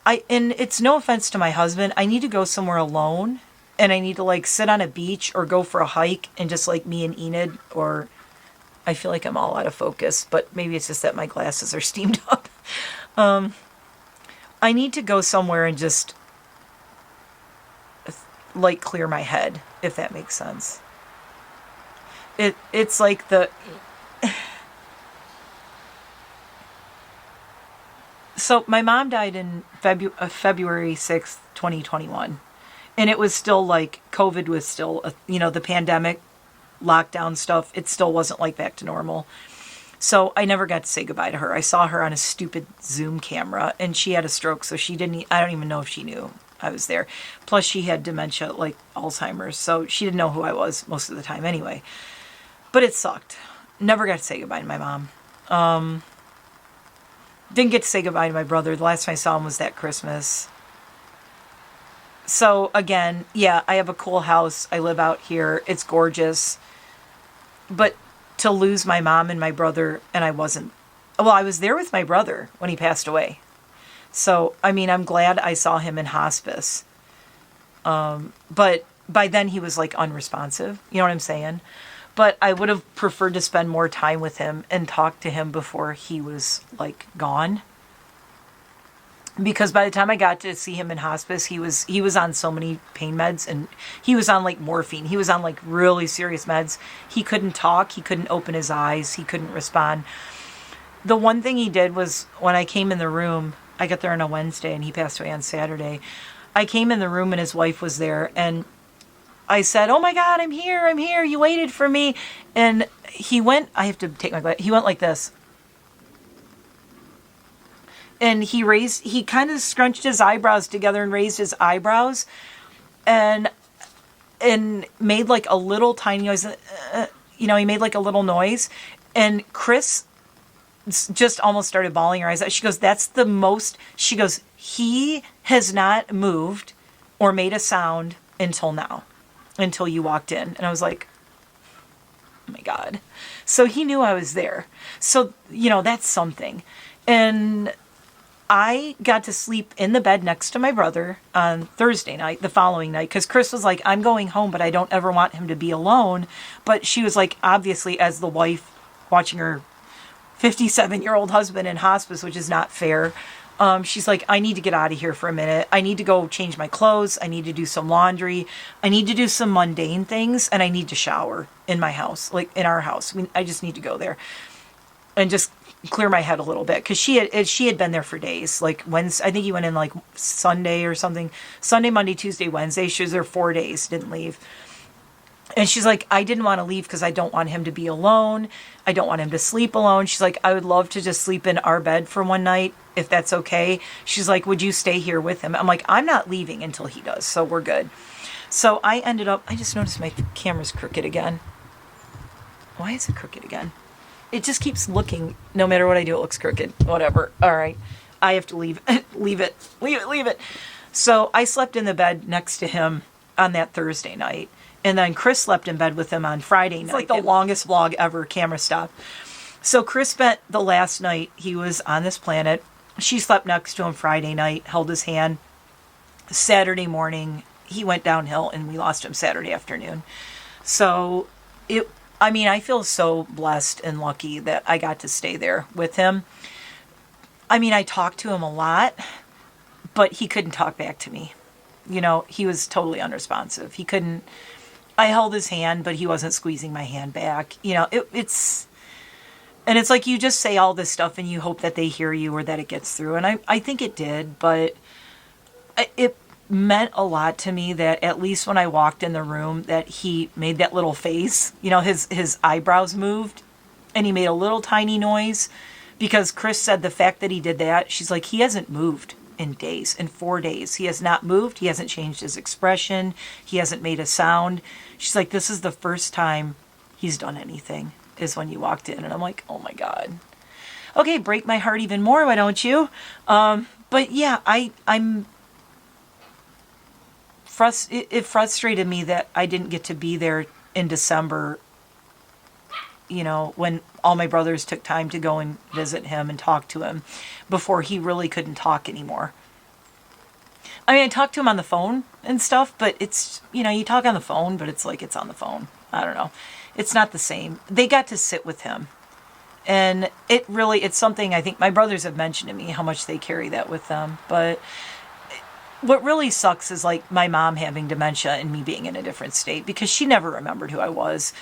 and it's no offense to my husband, I need to go somewhere alone. And I need to like sit on a beach or go for a hike and just like me and Enid, or I feel like I'm all out of focus, but maybe it's just that my glasses are steamed up. I need to go somewhere and just like clear my head, if that makes sense. It's like the... So my mom died in February 6th, 2021. And it was still like, COVID was still, the pandemic, lockdown stuff, it still wasn't like back to normal. So I never got to say goodbye to her. I saw her on a stupid Zoom camera, and she had a stroke, so I don't even know if she knew I was there. Plus she had dementia, like Alzheimer's, so she didn't know who I was most of the time anyway. But it sucked. Never got to say goodbye to my mom. Didn't get to say goodbye to my brother. The last time I saw him was that Christmas. So again, yeah, I have a cool house. I live out here. It's gorgeous. But to lose my mom and my brother, and I was there with my brother when he passed away. So, I'm glad I saw him in hospice. But by then he was like unresponsive. You know what I'm saying? But I would have preferred to spend more time with him and talk to him before he was like gone. Because by the time I got to see him in hospice, he was on so many pain meds, and he was on like morphine. He was on like really serious meds. He couldn't talk. He couldn't open his eyes. He couldn't respond. The one thing he did was when I came in the room, I got there on a Wednesday and he passed away on Saturday. I came in the room and his wife was there and I said, "Oh my God, I'm here. You waited for me." And he went, I have to take my glass. He went like this. And he kind of scrunched his eyebrows together and raised his eyebrows and made like a little tiny noise. He made like a little noise. And Chris just almost started bawling her eyes out. She goes, she goes, "He has not moved or made a sound until now, until you walked in." And I was like, oh my God. So he knew I was there. So, that's something. And I got to sleep in the bed next to my brother on Thursday night, the following night, because Chris was like, "I'm going home, but I don't ever want him to be alone." But she was like, obviously, as the wife watching her 57-year-old husband in hospice, which is not fair. She's like, "I need to get out of here for a minute. I need to go change my clothes. I need to do some laundry. I need to do some mundane things. And I need to shower in my house, like in our house. I just need to go there and just clear my head a little bit." Because she had been there for days. Like Wednesday, I think he went in like Sunday or something. Sunday, Monday, Tuesday, Wednesday. She was there 4 days, didn't leave. And she's like, "I didn't want to leave because I don't want him to be alone. I don't want him to sleep alone." She's like, "I would love to just sleep in our bed for one night, if that's okay." She's like, "Would you stay here with him?" I'm like, "I'm not leaving until he does, so we're good." So I just noticed my camera's crooked again. Why is it crooked again? It just keeps looking, no matter what I do, it looks crooked. Whatever. All right. I have to leave it. So I slept in the bed next to him on that Thursday night. And then Chris slept in bed with him on Friday night. It's like the longest vlog ever, camera stop. So Chris spent the last night he was on this planet. She slept next to him Friday night, held his hand. Saturday morning, he went downhill and we lost him Saturday afternoon. So I feel so blessed and lucky that I got to stay there with him. I talked to him a lot, but he couldn't talk back to me. He was totally unresponsive. He couldn't. I held his hand, but he wasn't squeezing my hand back. It's like you just say all this stuff and you hope that they hear you or that it gets through. And I think it did, but it meant a lot to me that at least when I walked in the room that he made that little face, his eyebrows moved and he made a little tiny noise, because Chris said the fact that he did that, she's like, he hasn't moved in 4 days. He has not moved. He hasn't changed his expression. He hasn't made a sound. She's like, this is the first time he's done anything, is when you walked in. And I'm like, oh my God. Okay, break my heart even more, why don't you? But yeah, it frustrated me that I didn't get to be there in December, when all my brothers took time to go and visit him and talk to him before he really couldn't talk anymore. I talked to him on the phone and stuff, but it's, you talk on the phone, but it's like it's on the phone. I don't know. It's not the same. They got to sit with him. And it's something I think my brothers have mentioned to me, how much they carry that with them. But what really sucks is like my mom having dementia and me being in a different state, because she never remembered who I was.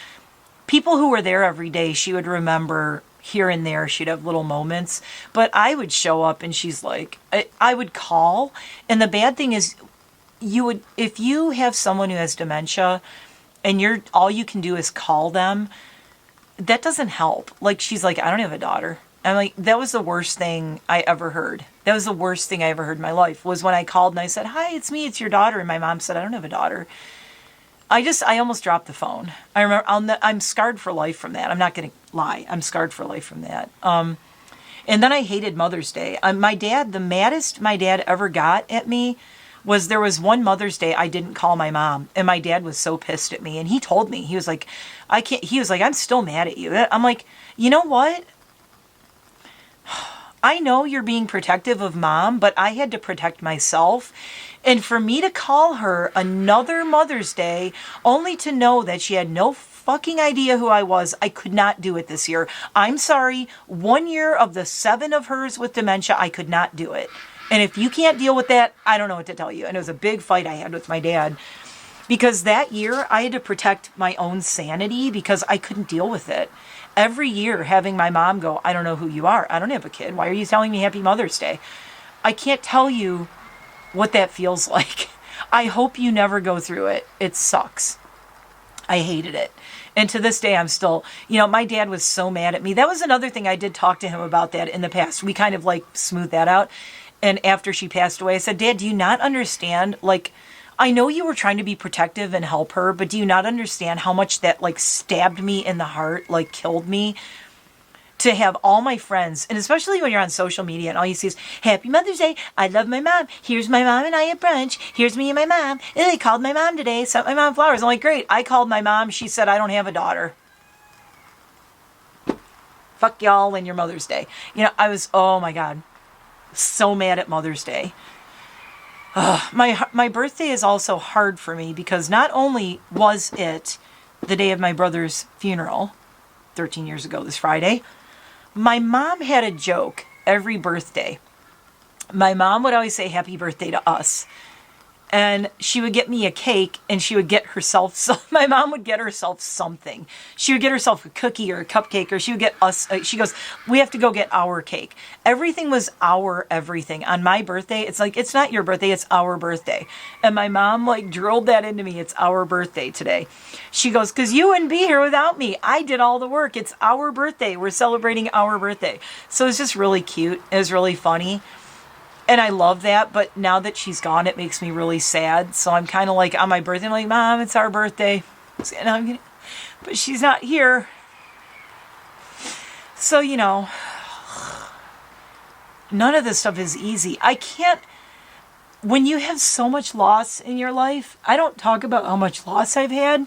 People who were there every day, she would remember here and there. She'd have little moments, but I would show up and she's like, I would call. And the bad thing is if you have someone who has dementia and all you can do is call them, that doesn't help. Like, she's like, "I don't have a daughter." I'm like, that was the worst thing I ever heard. That was the worst thing I ever heard in my life, was when I called and I said, "Hi, it's me, it's your daughter." And my mom said, "I don't have a daughter." I almost dropped the phone. I remember, I'm scarred for life from that. I'm not going to lie. I'm scarred for life from that. And then I hated Mother's Day. The maddest my dad ever got at me was, there was one Mother's Day I didn't call my mom. And my dad was so pissed at me. And he told me, he was like, "I'm still mad at you." I'm like, you know what? I know you're being protective of Mom, but I had to protect myself. And for me to call her another Mother's Day only to know that she had no fucking idea who I was, I could not do it this year. I'm sorry. 1 year of the 7 of hers with dementia, I could not do it. And if you can't deal with that, I don't know what to tell you. And it was a big fight I had with my dad. Because that year I had to protect my own sanity because I couldn't deal with it. Every year having my mom go, I don't know who you are. I don't have a kid. Why are you telling me Happy Mother's Day? I can't tell you what that feels like. I hope you never go through it. It sucks. I hated it. And to this day, I'm still, my dad was so mad at me. That was another thing I did talk to him about that in the past. We kind of like smoothed that out. And after she passed away, I said, Dad, do you not understand? Like, I know you were trying to be protective and help her, but do you not understand how much that like stabbed me in the heart, like killed me? To have all my friends, and especially when you're on social media and all you see is, Happy Mother's Day, I love my mom, here's my mom and I at brunch, here's me and my mom, and I called my mom today, sent my mom flowers. I'm like, great. I called my mom, she said I don't have a daughter. Fuck y'all and your Mother's Day. I was, oh my God, so mad at Mother's Day. My birthday is also hard for me because not only was it the day of my brother's funeral, 13 years ago this Friday, my mom had a joke every birthday. My mom would always say happy birthday to us. And she would get me a cake and she would get herself, my mom would get herself something. She would get herself a cookie or a cupcake, or she would get us, she goes, we have to go get our cake. Everything was our everything. On my birthday, it's like, it's not your birthday, it's our birthday. And my mom like drilled that into me. It's our birthday today. She goes, because you wouldn't be here without me. I did all the work. It's our birthday. We're celebrating our birthday. So it's just really cute. It was really funny. And I love that, but now that she's gone, it makes me really sad. So I'm kind of like, on my birthday, I'm like, Mom, it's our birthday. But she's not here. So, none of this stuff is easy. I can't, when you have so much loss in your life, I don't talk about how much loss I've had.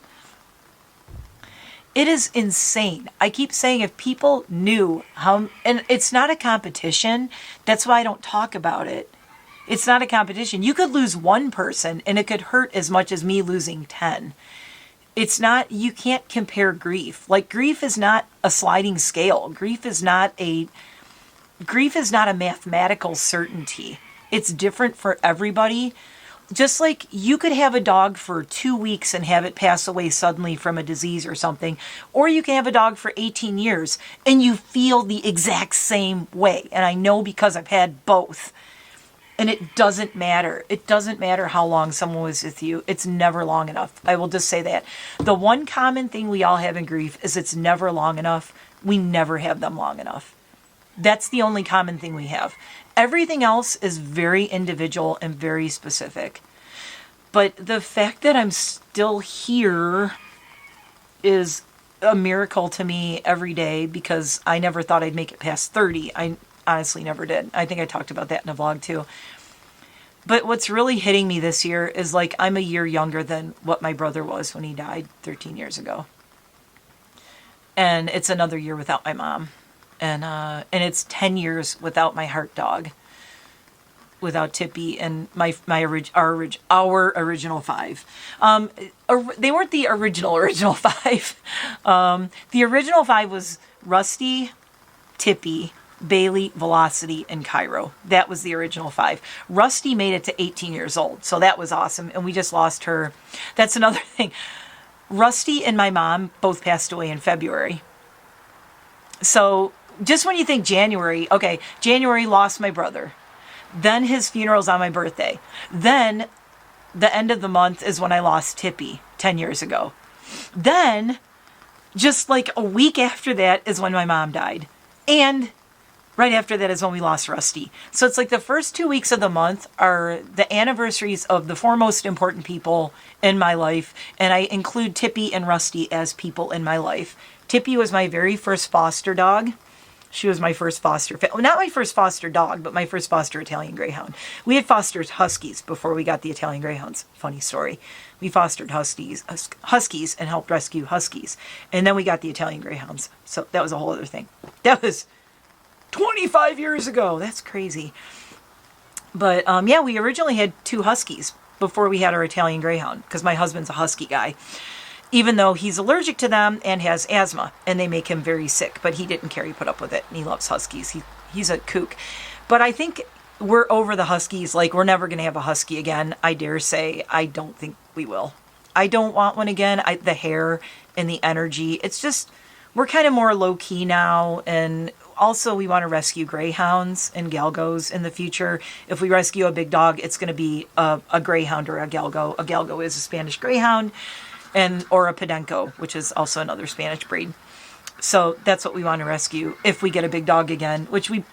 It is insane. I keep saying if people knew how, and it's not a competition. That's why I don't talk about it. It's not a competition. You could lose one person and it could hurt as much as me losing 10. It's not, you can't compare grief. Like grief is not a sliding scale. Grief is not a mathematical certainty. It's different for everybody. Just like you could have a dog for 2 weeks and have it pass away suddenly from a disease or something, or you can have a dog for 18 years and you feel the exact same way. And I know because I've had both. And it doesn't matter. It doesn't matter how long someone was with you. It's never long enough. I will just say that. The one common thing we all have in grief is it's never long enough. We never have them long enough. That's the only common thing we have. Everything else is very individual and very specific. But the fact that I'm still here is a miracle to me every day because I never thought I'd make it past 30. I honestly never did. I think I talked about that in a vlog too. But what's really hitting me this year is like I'm a year younger than what my brother was when he died 13 years ago. And it's another year without my mom. And it's 10 years without my heart dog, without Tippy and our original 5. They weren't the original 5. The original 5 was Rusty, Tippy, Bailey, Velocity, and Cairo. That was the original 5. Rusty made it to 18 years old, so that was awesome. And we just lost her. That's another thing. Rusty and my mom both passed away in February. So just when you think January, okay, January lost my brother. Then his funeral's on my birthday. Then the end of the month is when I lost Tippy 10 years ago. Then just like a week after that is when my mom died. And right after that is when we lost Rusty. So it's like the first 2 weeks of the month are the anniversaries of the 4 most important people in my life. And I include Tippy and Rusty as people in my life. Tippy was my very first foster dog. She was my first foster, not my first foster dog, but my first foster Italian Greyhound. We had fostered Huskies before we got the Italian Greyhounds. Funny story. We fostered Huskies and helped rescue Huskies. And then we got the Italian Greyhounds. So that was a whole other thing. That was 25 years ago. That's crazy. But yeah, we originally had 2 Huskies before we had our Italian Greyhound because my husband's a Husky guy. Even though he's allergic to them and has asthma, and they make him very sick. But he didn't care. He put up with it, and he loves Huskies. He's a kook. But I think we're over the Huskies. Like, we're never going to have a Husky again. I dare say I don't think we will. I don't want one again. The hair and the energy, it's just, we're kind of more low key now. And also we want to rescue greyhounds and galgos in the future. If we rescue a big dog, it's going to be a greyhound or a galgo. A galgo is a Spanish greyhound, or a Podenco, which is also another Spanish breed. So that's what we want to rescue if we get a big dog again, which we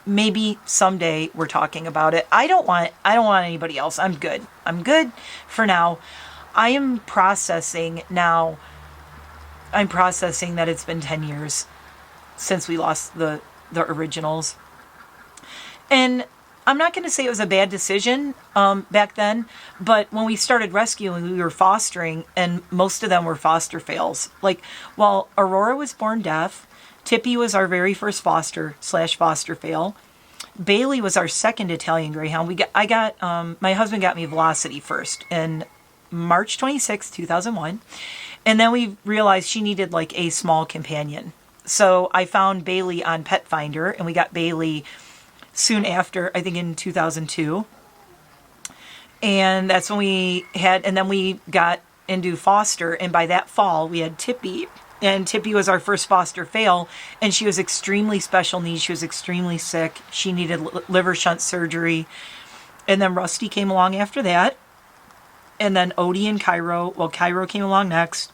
maybe someday we're talking about it. I don't want anybody else. I'm good. I'm good for now. I am processing now. I'm processing that it's been 10 years since we lost the originals. And I'm not going to say it was a bad decision back then, but when we started rescuing, we were fostering, and most of them were foster fails. Like, well, Aurora was born deaf. Tippy was our very first foster/foster fail. Bailey was our second Italian Greyhound. My husband got me Velocity first in March 26, 2001. And then we realized she needed like a small companion. So I found Bailey on Pet Finder, and we got Bailey soon after, I think in 2002. And that's when then we got into foster. And by that fall, we had Tippy. And Tippy was our first foster fail. And she was extremely special needs. She was extremely sick. She needed liver shunt surgery. And then Rusty came along after that. And then Odie and Cairo. Well, Cairo came along next.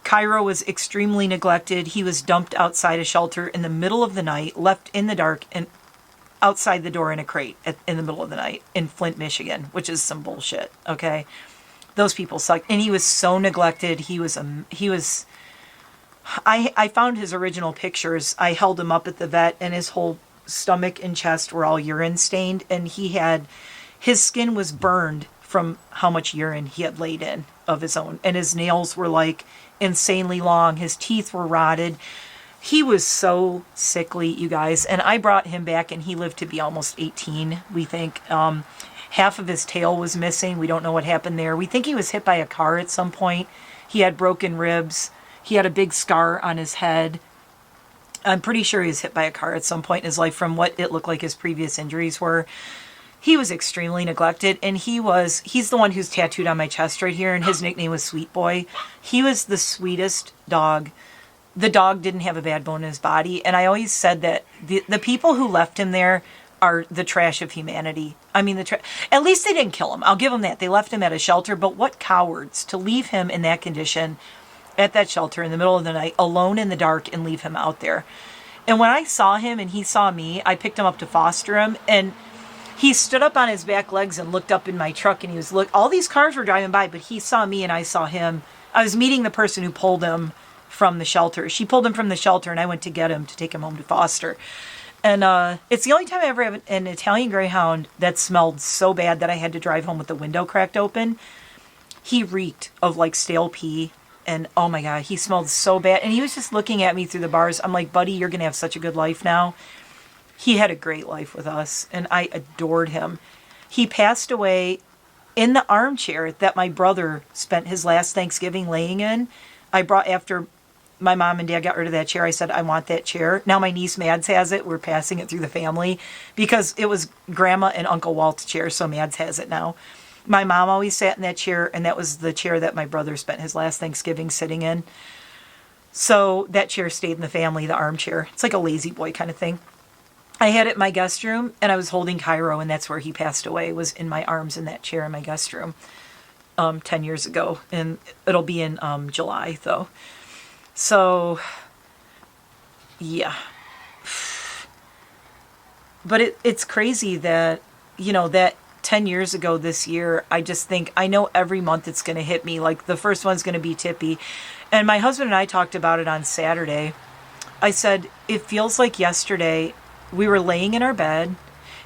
Cairo was extremely neglected. He was dumped outside a shelter in the middle of the night, left in the dark, and outside the door in a crate in the middle of the night in Flint, Michigan, which is some bullshit. Okay. Those people suck. And he was so neglected. I found his original pictures. I held him up at the vet, and his whole stomach and chest were all urine stained. And his skin was burned from how much urine he had laid in of his own. And his nails were like insanely long. His teeth were rotted. He was so sickly, you guys. And I brought him back, and he lived to be almost 18, we think. Half of his tail was missing. We don't know what happened there. We think he was hit by a car at some point. He had broken ribs. He had a big scar on his head. I'm pretty sure he was hit by a car at some point in his life from what it looked like his previous injuries were. He was extremely neglected, and he's the one who's tattooed on my chest right here, and his nickname was Sweet Boy. He was the sweetest dog. The dog didn't have a bad bone in his body, and I always said that the people who left him there are the trash of humanity. I mean, at least they didn't kill him. I'll give them that. They left him at a shelter, but what cowards to leave him in that condition at that shelter in the middle of the night, alone in the dark, and leave him out there. And when I saw him and he saw me, I picked him up to foster him, and he stood up on his back legs and looked up in my truck, and he was all these cars were driving by, but he saw me and I saw him. I was meeting the person who pulled him from the shelter. She pulled him from the shelter, and I went to get him to take him home to foster. And it's the only time I ever have an Italian Greyhound that smelled so bad that I had to drive home with the window cracked open. He reeked of like stale pee. And oh my God, he smelled so bad. And he was just looking at me through the bars. I'm like, buddy, you're going to have such a good life now. He had a great life with us, and I adored him. He passed away in the armchair that my brother spent his last Thanksgiving laying in. After my mom and dad got rid of that chair, I said, I want that chair. Now my niece Mads has it. We're passing it through the family because it was Grandma and Uncle Walt's chair, so Mads has it now. My mom always sat in that chair, and that was the chair that my brother spent his last Thanksgiving sitting in. So that chair stayed in the family, the armchair. It's like a lazy boy kind of thing. I had it in my guest room, and I was holding Cairo, and that's where he passed away, was in my arms in that chair in my guest room 10 years ago. And it'll be in July, though. So, yeah. But it's crazy that, that 10 years ago this year, I just think, I know every month it's going to hit me. Like, the first one's going to be Tippy. And my husband and I talked about it on Saturday. I said, it feels like yesterday we were laying in our bed,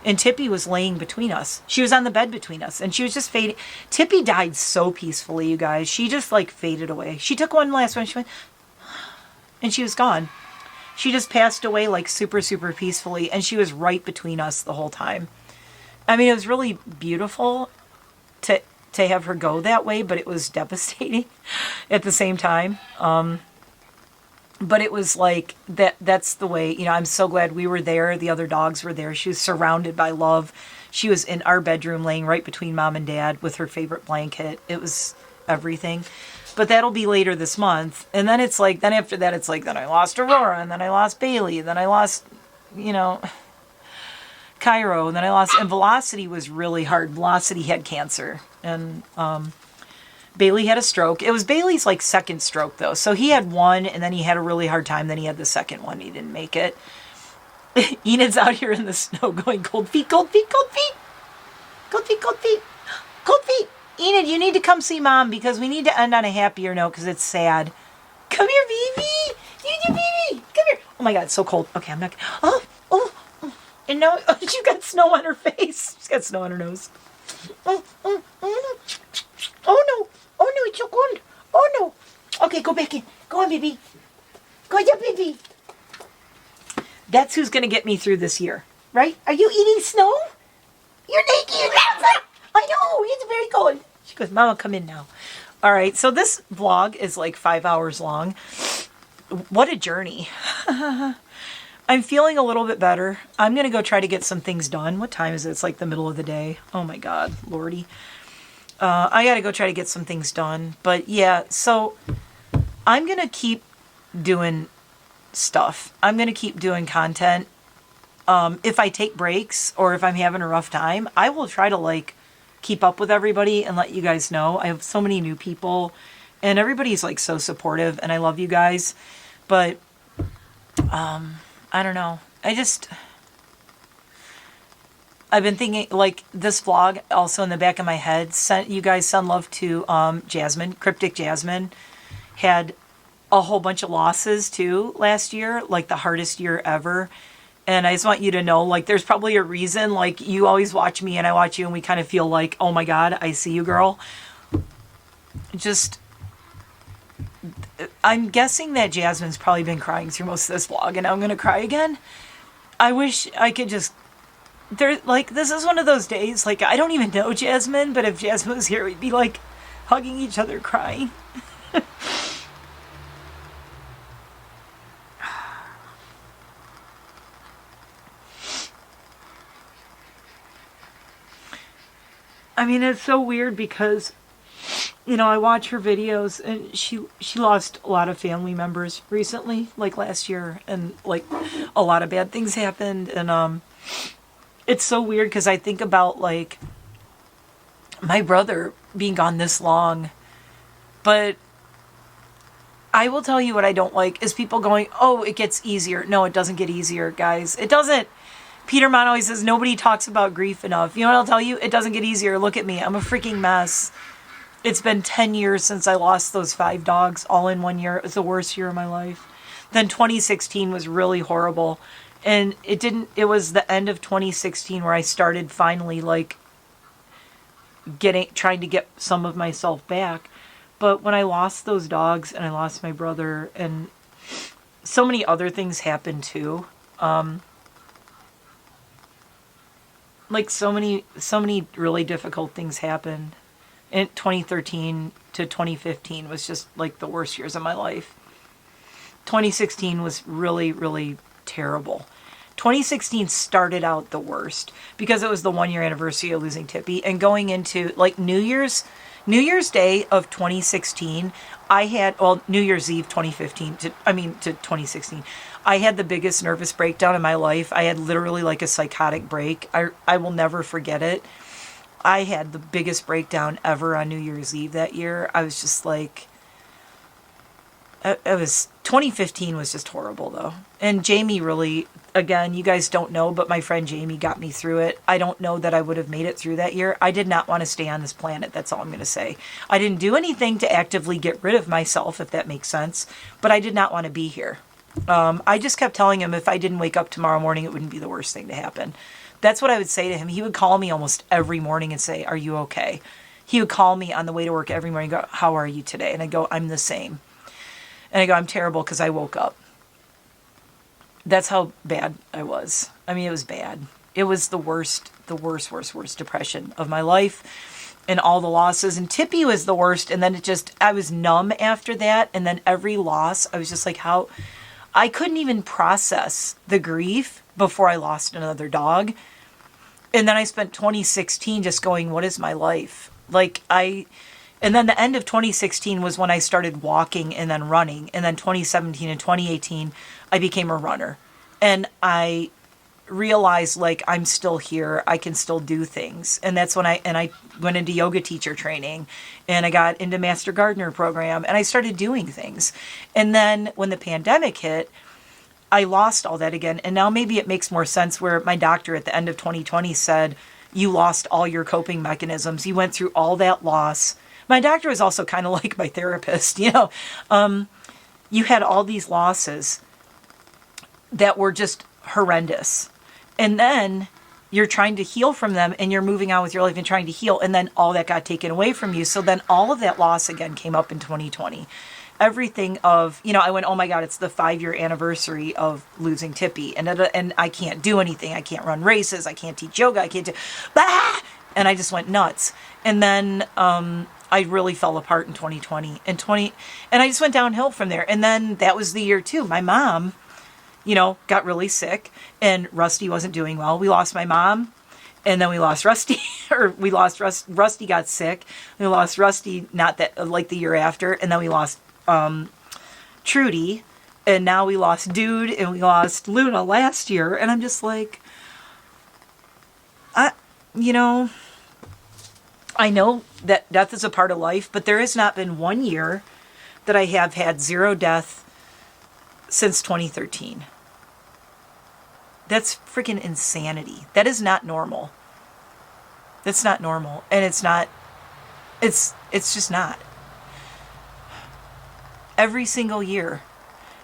and Tippy was laying between us. She was on the bed between us, and she was just fading. Tippy died so peacefully, you guys. She just, faded away. She took one last one, she went, and she was gone. She just passed away, super, super peacefully, and she was right between us the whole time. I mean, it was really beautiful to have her go that way, but it was devastating at the same time. But it was that's the way, I'm so glad we were there. The other dogs were there. She was surrounded by love. She was in our bedroom laying right between Mom and Dad with her favorite blanket. It was everything. But that'll be later this month. And then it's like, then after that, it's like, then I lost Aurora, and then I lost Bailey, and then I lost, you know, Cairo, and then I lost, and Velocity was really hard. Velocity had cancer, and Bailey had a stroke. It was Bailey's like second stroke though. So he had one, and then he had a really hard time. Then he had the second one. He didn't make it. Enid's out here in the snow going, cold feet, cold feet, cold feet. Cold feet, cold feet, cold feet. Enid, you need to come see Mom because we need to end on a happier note because it's sad. Come here, baby. Baby. Come here. Oh my God, it's so cold. Okay, I'm not. Oh. And now she got snow on her face. She's got snow on her nose. Oh no. Oh no, it's so cold. Oh no. Okay, go back in. Go on, baby. Go on, baby. That's who's going to get me through this year, right? Are you eating snow? You're naked. I know. It's very cold. She goes, Mama, come in now. All right. So this vlog is like 5 hours long. What a journey. I'm feeling a little bit better. I'm going to go try to get some things done. What time is it? It's like the middle of the day. Oh my God, Lordy. I got to go try to get some things done. But yeah, so I'm going to keep doing stuff. I'm going to keep doing content. If I take breaks or if I'm having a rough time, I will try to like keep up with everybody and let you guys know. I have so many new people and everybody's like so supportive and I love you guys. But I don't know. I've been thinking like this vlog also in the back of my head. You guys send love to Jasmine. Cryptic Jasmine had a whole bunch of losses too last year, like the hardest year ever. And I just want you to know, like, there's probably a reason, like, you always watch me and I watch you and we kind of feel like, oh my God, I see you, girl. I'm guessing that Jasmine's probably been crying through most of this vlog and I'm going to cry again. I wish I could just, this is one of those days, like, I don't even know Jasmine, but if Jasmine was here, we'd be like hugging each other, crying. I mean, it's so weird because, you know, I watch her videos and she lost a lot of family members recently, like last year, and like a lot of bad things happened. And it's so weird because I think about like my brother being gone this long. But I will tell you what I don't like is people going, oh, it gets easier. No, it doesn't get easier, guys. It doesn't. Peter Mon always says, nobody talks about grief enough. You know what I'll tell you? It doesn't get easier. Look at me. I'm a freaking mess. It's been 10 years since I lost those 5 dogs all in 1 year. It was the worst year of my life. Then 2016 was really horrible. And it was the end of 2016 where I started finally like trying to get some of myself back. But when I lost those dogs and I lost my brother and so many other things happened too. Like so many really difficult things happened. In 2013 to 2015 was just like the worst years of my life. 2016 was really, really terrible. 2016 started out the worst because it was the 1 year anniversary of losing Tippy, and going into like New Year's Day of 2016, New Year's Eve 2015 to 2016. I had the biggest nervous breakdown in my life. I had literally like a psychotic break. I will never forget it. I had the biggest breakdown ever on New Year's Eve that year. I was just like, 2015 was just horrible though. And Jamie really, again, you guys don't know, but my friend Jamie got me through it. I don't know that I would have made it through that year. I did not want to stay on this planet. That's all I'm going to say. I didn't do anything to actively get rid of myself, if that makes sense, but I did not want to be here. I just kept telling him if I didn't wake up tomorrow morning, it wouldn't be the worst thing to happen. That's what I would say to him. He would call me almost every morning and say, are you okay? He would call me on the way to work every morning and go, how are you today? And I go, I'm the same. And I go, I'm terrible because I woke up. That's how bad I was. I mean, it was bad. It was the worst depression of my life and all the losses. And Tippy was the worst. And then I was numb after that. And then every loss, I was just like, I couldn't even process the grief before I lost another dog. And then I spent 2016 just going, what is my life? Like And then the end of 2016 was when I started walking and then running. And then 2017 and 2018, I became a runner. And I realized, like, I'm still here. I can still do things. And that's when I went into yoga teacher training, and I got into Master Gardener program, and I started doing things. And then when the pandemic hit, I lost all that again. And now maybe it makes more sense, where my doctor at the end of 2020 said, you lost all your coping mechanisms. You went through all that loss. My doctor was also kind of like my therapist, you know. You had all these losses that were just horrendous. And then you're trying to heal from them, and you're moving on with your life and trying to heal. And then all that got taken away from you. So then all of that loss again came up in 2020. Everything of, you know, I went, oh my God, it's the 5-year anniversary of losing Tippy. And I can't do anything. I can't run races. I can't teach yoga. I can't do, and I just went nuts. And then, I really fell apart in 2020 and I just went downhill from there. And then that was the year too. My mom, you know, got really sick, and Rusty wasn't doing well. We lost my mom, and then we lost Rusty, or we lost Rusty got sick. We lost Rusty not that like the year after, and then we lost Trudy, and now we lost Dude, and we lost Luna last year. And I'm just like, you know, I know that death is a part of life, but there has not been 1 year that I have had 0 death since 2013. That's freaking insanity. That is not normal. That's not normal. And it's just not. Every single year.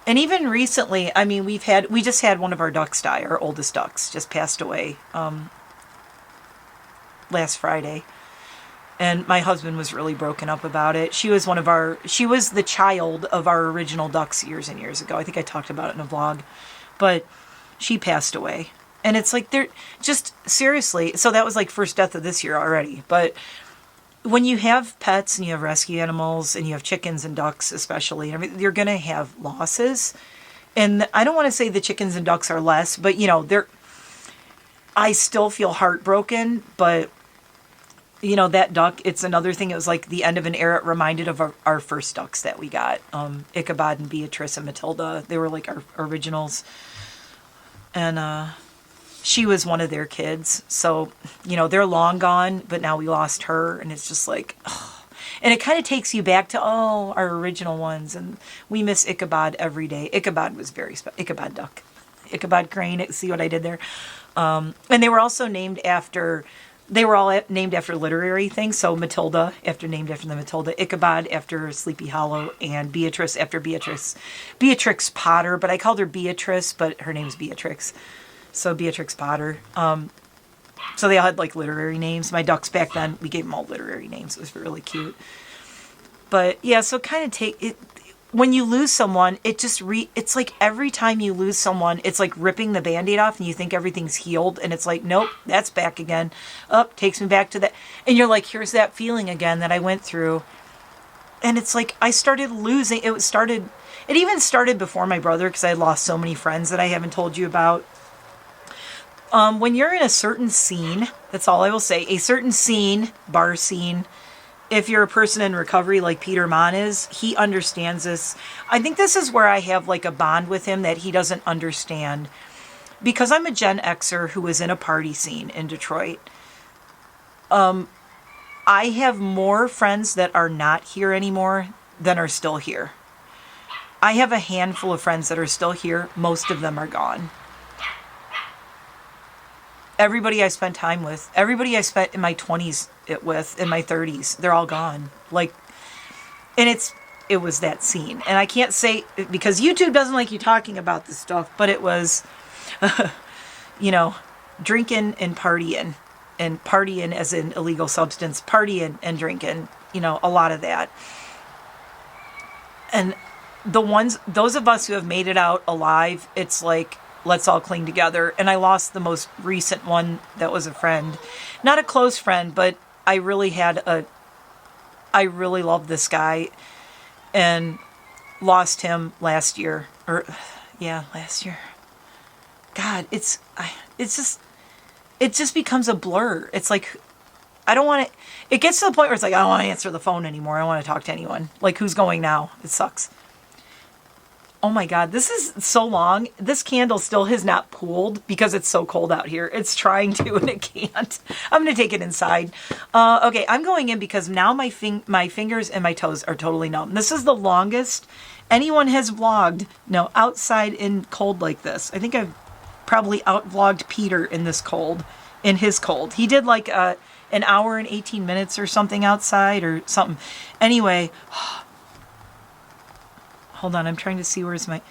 And even recently, I mean, we just had one of our ducks die. Our oldest ducks just passed away last Friday. And my husband was really broken up about it. She was the child of our original ducks years and years ago. I think I talked about it in a vlog. But she passed away. And it's like, they're just, seriously, so that was like first death of this year already. But when you have pets and you have rescue animals and you have chickens and ducks especially, I mean, you're going to have losses. And I don't want to say the chickens and ducks are less, but, you know, I still feel heartbroken. But, you know, that duck, it's another thing. It was like the end of an era. It reminded of our first ducks that we got. Ichabod and Beatrice and Matilda. They were like our originals. And she was one of their kids. So, you know, they're long gone, but now we lost her. And it's just like, oh. And it kind of takes you back to, our original ones. And we miss Ichabod every day. Ichabod was very special. Ichabod duck. Ichabod crane. See what I did there? And they were also named after... They were all named after literary things. So Matilda, named after the Matilda. Ichabod after Sleepy Hollow. And Beatrice after Beatrix Potter. But I called her Beatrice, but her name's Beatrix. So Beatrix Potter. So they all had like literary names. My ducks back then, we gave them all literary names. It was really cute. But yeah, so kind of take it. When you lose someone, it's like every time you lose someone, it's like ripping the Band-Aid off and you think everything's healed. And it's like, nope, that's back again. Takes me back to that. And you're like, here's that feeling again that I went through. And it's like, I started losing. It even started before my brother, because I had lost so many friends that I haven't told you about. When you're in a certain scene, that's all I will say, a certain scene, bar scene, if you're a person in recovery like Peter Mon is, he understands this. I think this is where I have like a bond with him that he doesn't understand. Because I'm a Gen Xer who was in a party scene in Detroit. I have more friends that are not here anymore than are still here. I have a handful of friends that are still here. Most of them are gone. Everybody I spent time with, everybody I spent in my 20s with, in my 30s, they're all gone. Like, and it was that scene. And I can't say, because YouTube doesn't like you talking about this stuff, but it was, you know, drinking and partying as in illegal substance, partying and drinking, you know, a lot of that. And those of us who have made it out alive, it's like, let's all cling together. And I lost the most recent one that was a friend. Not a close friend, but I really loved this guy and lost him last year. Last year. God, it just becomes a blur. It's like, I don't want to, it gets to the point where it's like, I don't want to answer the phone anymore. I don't want to talk to anyone. Like, who's going now? It sucks. Oh my God, this is so long. This candle still has not pooled because it's so cold out here. It's trying to and it can't. I'm going to take it inside. Okay, I'm going in because now my fingers and my toes are totally numb. This is the longest anyone has vlogged, no, outside in cold like this. I think I've probably out-vlogged Peter in this cold, in his cold. He did like an hour and 18 minutes or something outside or something. Anyway, hold on, I'm trying to see where's my...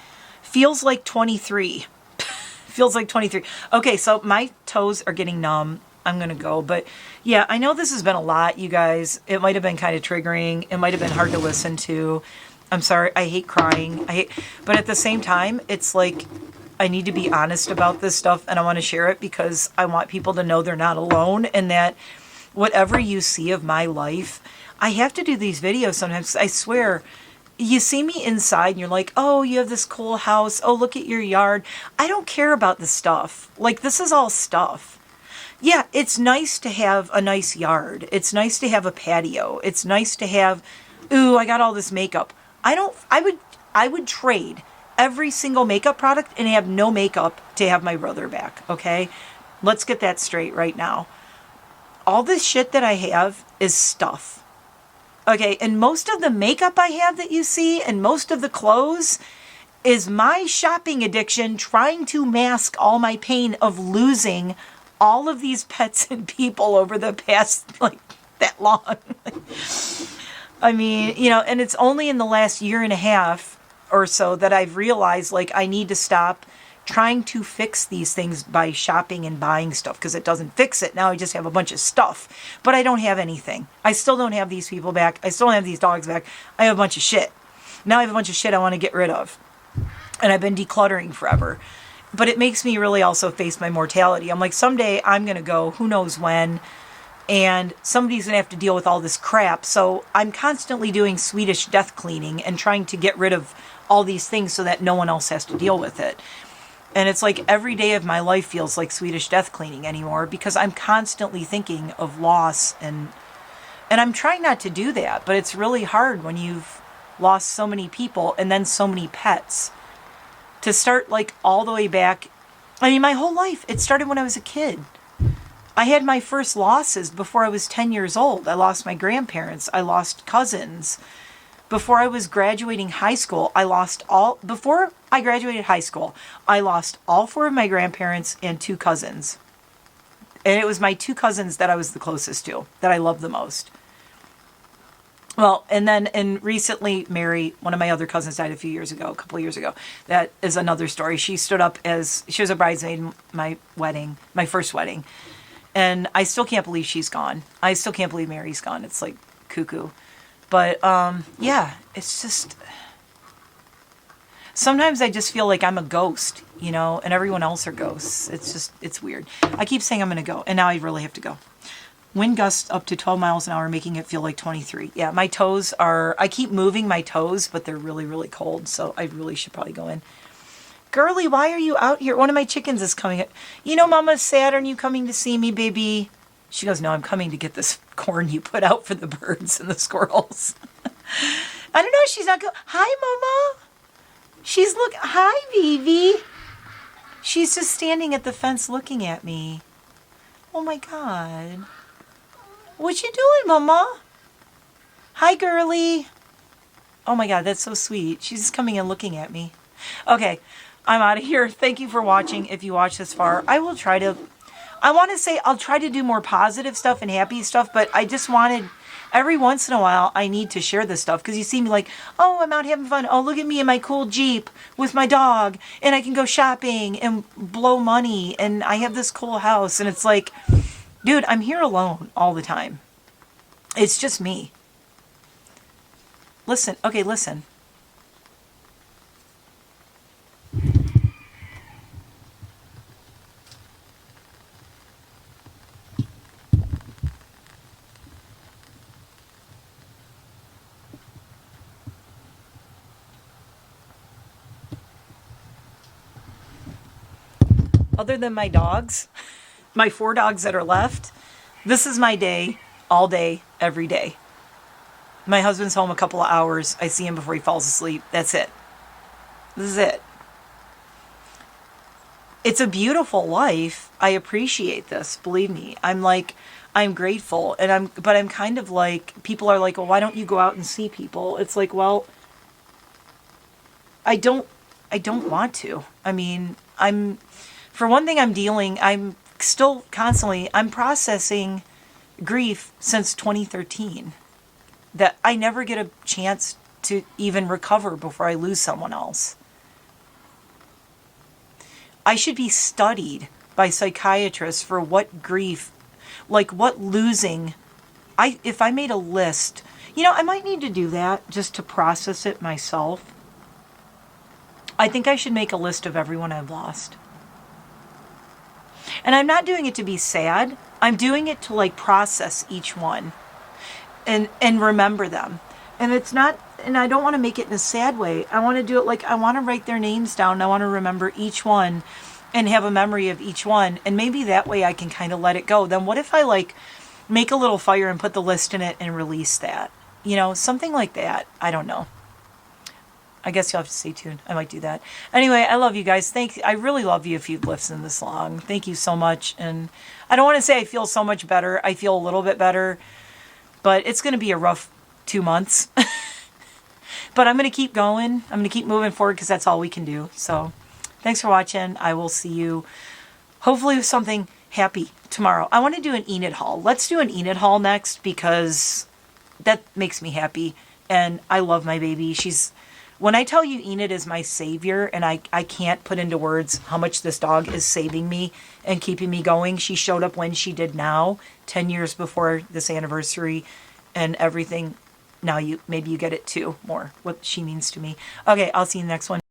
Feels like 23. Feels like 23. Okay, so my toes are getting numb. I'm going to go. But yeah, I know this has been a lot, you guys. It might have been kind of triggering. It might have been hard to listen to. I'm sorry. I hate crying. But at the same time, it's like I need to be honest about this stuff and I want to share it because I want people to know they're not alone and that whatever you see of my life, I have to do these videos sometimes. I swear... You see me inside and you're like, oh, you have this cool house. Oh, look at your yard. I don't care about the stuff. Like, this is all stuff. Yeah, it's nice to have a nice yard. It's nice to have a patio. It's nice to have, ooh, I got all this makeup. I would trade every single makeup product and have no makeup to have my brother back, okay? Let's get that straight right now. All this shit that I have is stuff. Okay, and most of the makeup I have that you see and most of the clothes is my shopping addiction trying to mask all my pain of losing all of these pets and people over the past, like, that long. I mean, you know, and it's only in the last year and a half or so that I've realized, like, I need to stop trying to fix these things by shopping and buying stuff because it doesn't fix it. Now I just have a bunch of stuff, but I don't have anything. I still don't have these people back. I still don't have these dogs back. I have a bunch of shit. Now I have a bunch of shit I want to get rid of. And I've been decluttering forever. But it makes me really also face my mortality. I'm like, someday I'm going to go, who knows when, and somebody's going to have to deal with all this crap. So I'm constantly doing Swedish death cleaning and trying to get rid of all these things so that no one else has to deal with it. And it's like every day of my life feels like Swedish death cleaning anymore because I'm constantly thinking of loss and I'm trying not to do that, but it's really hard when you've lost so many people and then so many pets to start like all the way back. I mean, my whole life, it started when I was a kid. I had my first losses before I was 10 years old. I lost my grandparents. I lost cousins. Before I was graduating high school, before I graduated high school, I lost all 4 of my grandparents and 2 cousins. And it was my 2 cousins that I was the closest to, that I loved the most. Well, and recently Mary, one of my other cousins, died a couple of years ago. That is another story. She she was a bridesmaid in my wedding, my first wedding. And I still can't believe she's gone. I still can't believe Mary's gone. It's like cuckoo. But, yeah, it's just, sometimes I just feel like I'm a ghost, you know, and everyone else are ghosts. It's weird. I keep saying I'm going to go, and now I really have to go. Wind gusts up to 12 miles an hour, making it feel like 23. Yeah, my toes I keep moving my toes, but they're really, really cold, so I really should probably go in. Girlie, why are you out here? One of my chickens is coming. You know, Mama's sad. Aren't you coming to see me, baby? She goes, no, I'm coming to get this corn you put out for the birds and the squirrels. I don't know. She's not going. Hi, Mama. Hi, baby. She's just standing at the fence looking at me. Oh, my God. What you doing, Mama? Hi, girlie. Oh, my God. That's so sweet. She's just coming and looking at me. Okay. I'm out of here. Thank you for watching. If you watched this far, I'll try to do more positive stuff and happy stuff, but I just wanted, every once in a while, I need to share this stuff, because you see me like, oh, I'm out having fun, oh, look at me in my cool Jeep with my dog, and I can go shopping and blow money, and I have this cool house, and it's like, dude, I'm here alone all the time. It's just me. Listen, okay, listen. Other than my dogs, my 4 dogs that are left, this is my day. all day, every day. My husband's home a couple of hours. I see him before he falls asleep. That's it. This is it. It's a beautiful life. I appreciate this. Believe me. I'm grateful. But I'm kind of like, people are like, well, why don't you go out and see people? It's like, well, I don't want to. I mean, for one thing, I'm still constantly, I'm processing grief since 2013. That I never get a chance to even recover before I lose someone else. I should be studied by psychiatrists for what grief, like what losing, if I made a list, I might need to do that just to process it myself. I think I should make a list of everyone I've lost. And I'm not doing it to be sad. I'm doing it to like process each one and remember them. And it's not, and I don't want to make it in a sad way. I want to do it like I want to write their names down. I want to remember each one and have a memory of each one. And maybe that way I can kind of let it go. Then what if I like make a little fire and put the list in it and release that? Something like that. I don't know. I guess you'll have to stay tuned. I might do that. Anyway, I love you guys. I really love you if you've listened this long. Thank you so much. And I don't want to say I feel so much better. I feel a little bit better. But it's going to be a rough 2 months. But I'm going to keep going. I'm going to keep moving forward because that's all we can do. So thanks for watching. I will see you hopefully with something happy tomorrow. I want to do an Enid haul. Let's do an Enid haul next because that makes me happy. And I love my baby. When I tell you Enid is my savior, and I can't put into words how much this dog is saving me and keeping me going. She showed up when she did now, 10 years before this anniversary and everything. Now maybe you get it too, more, what she means to me. Okay, I'll see you in the next one.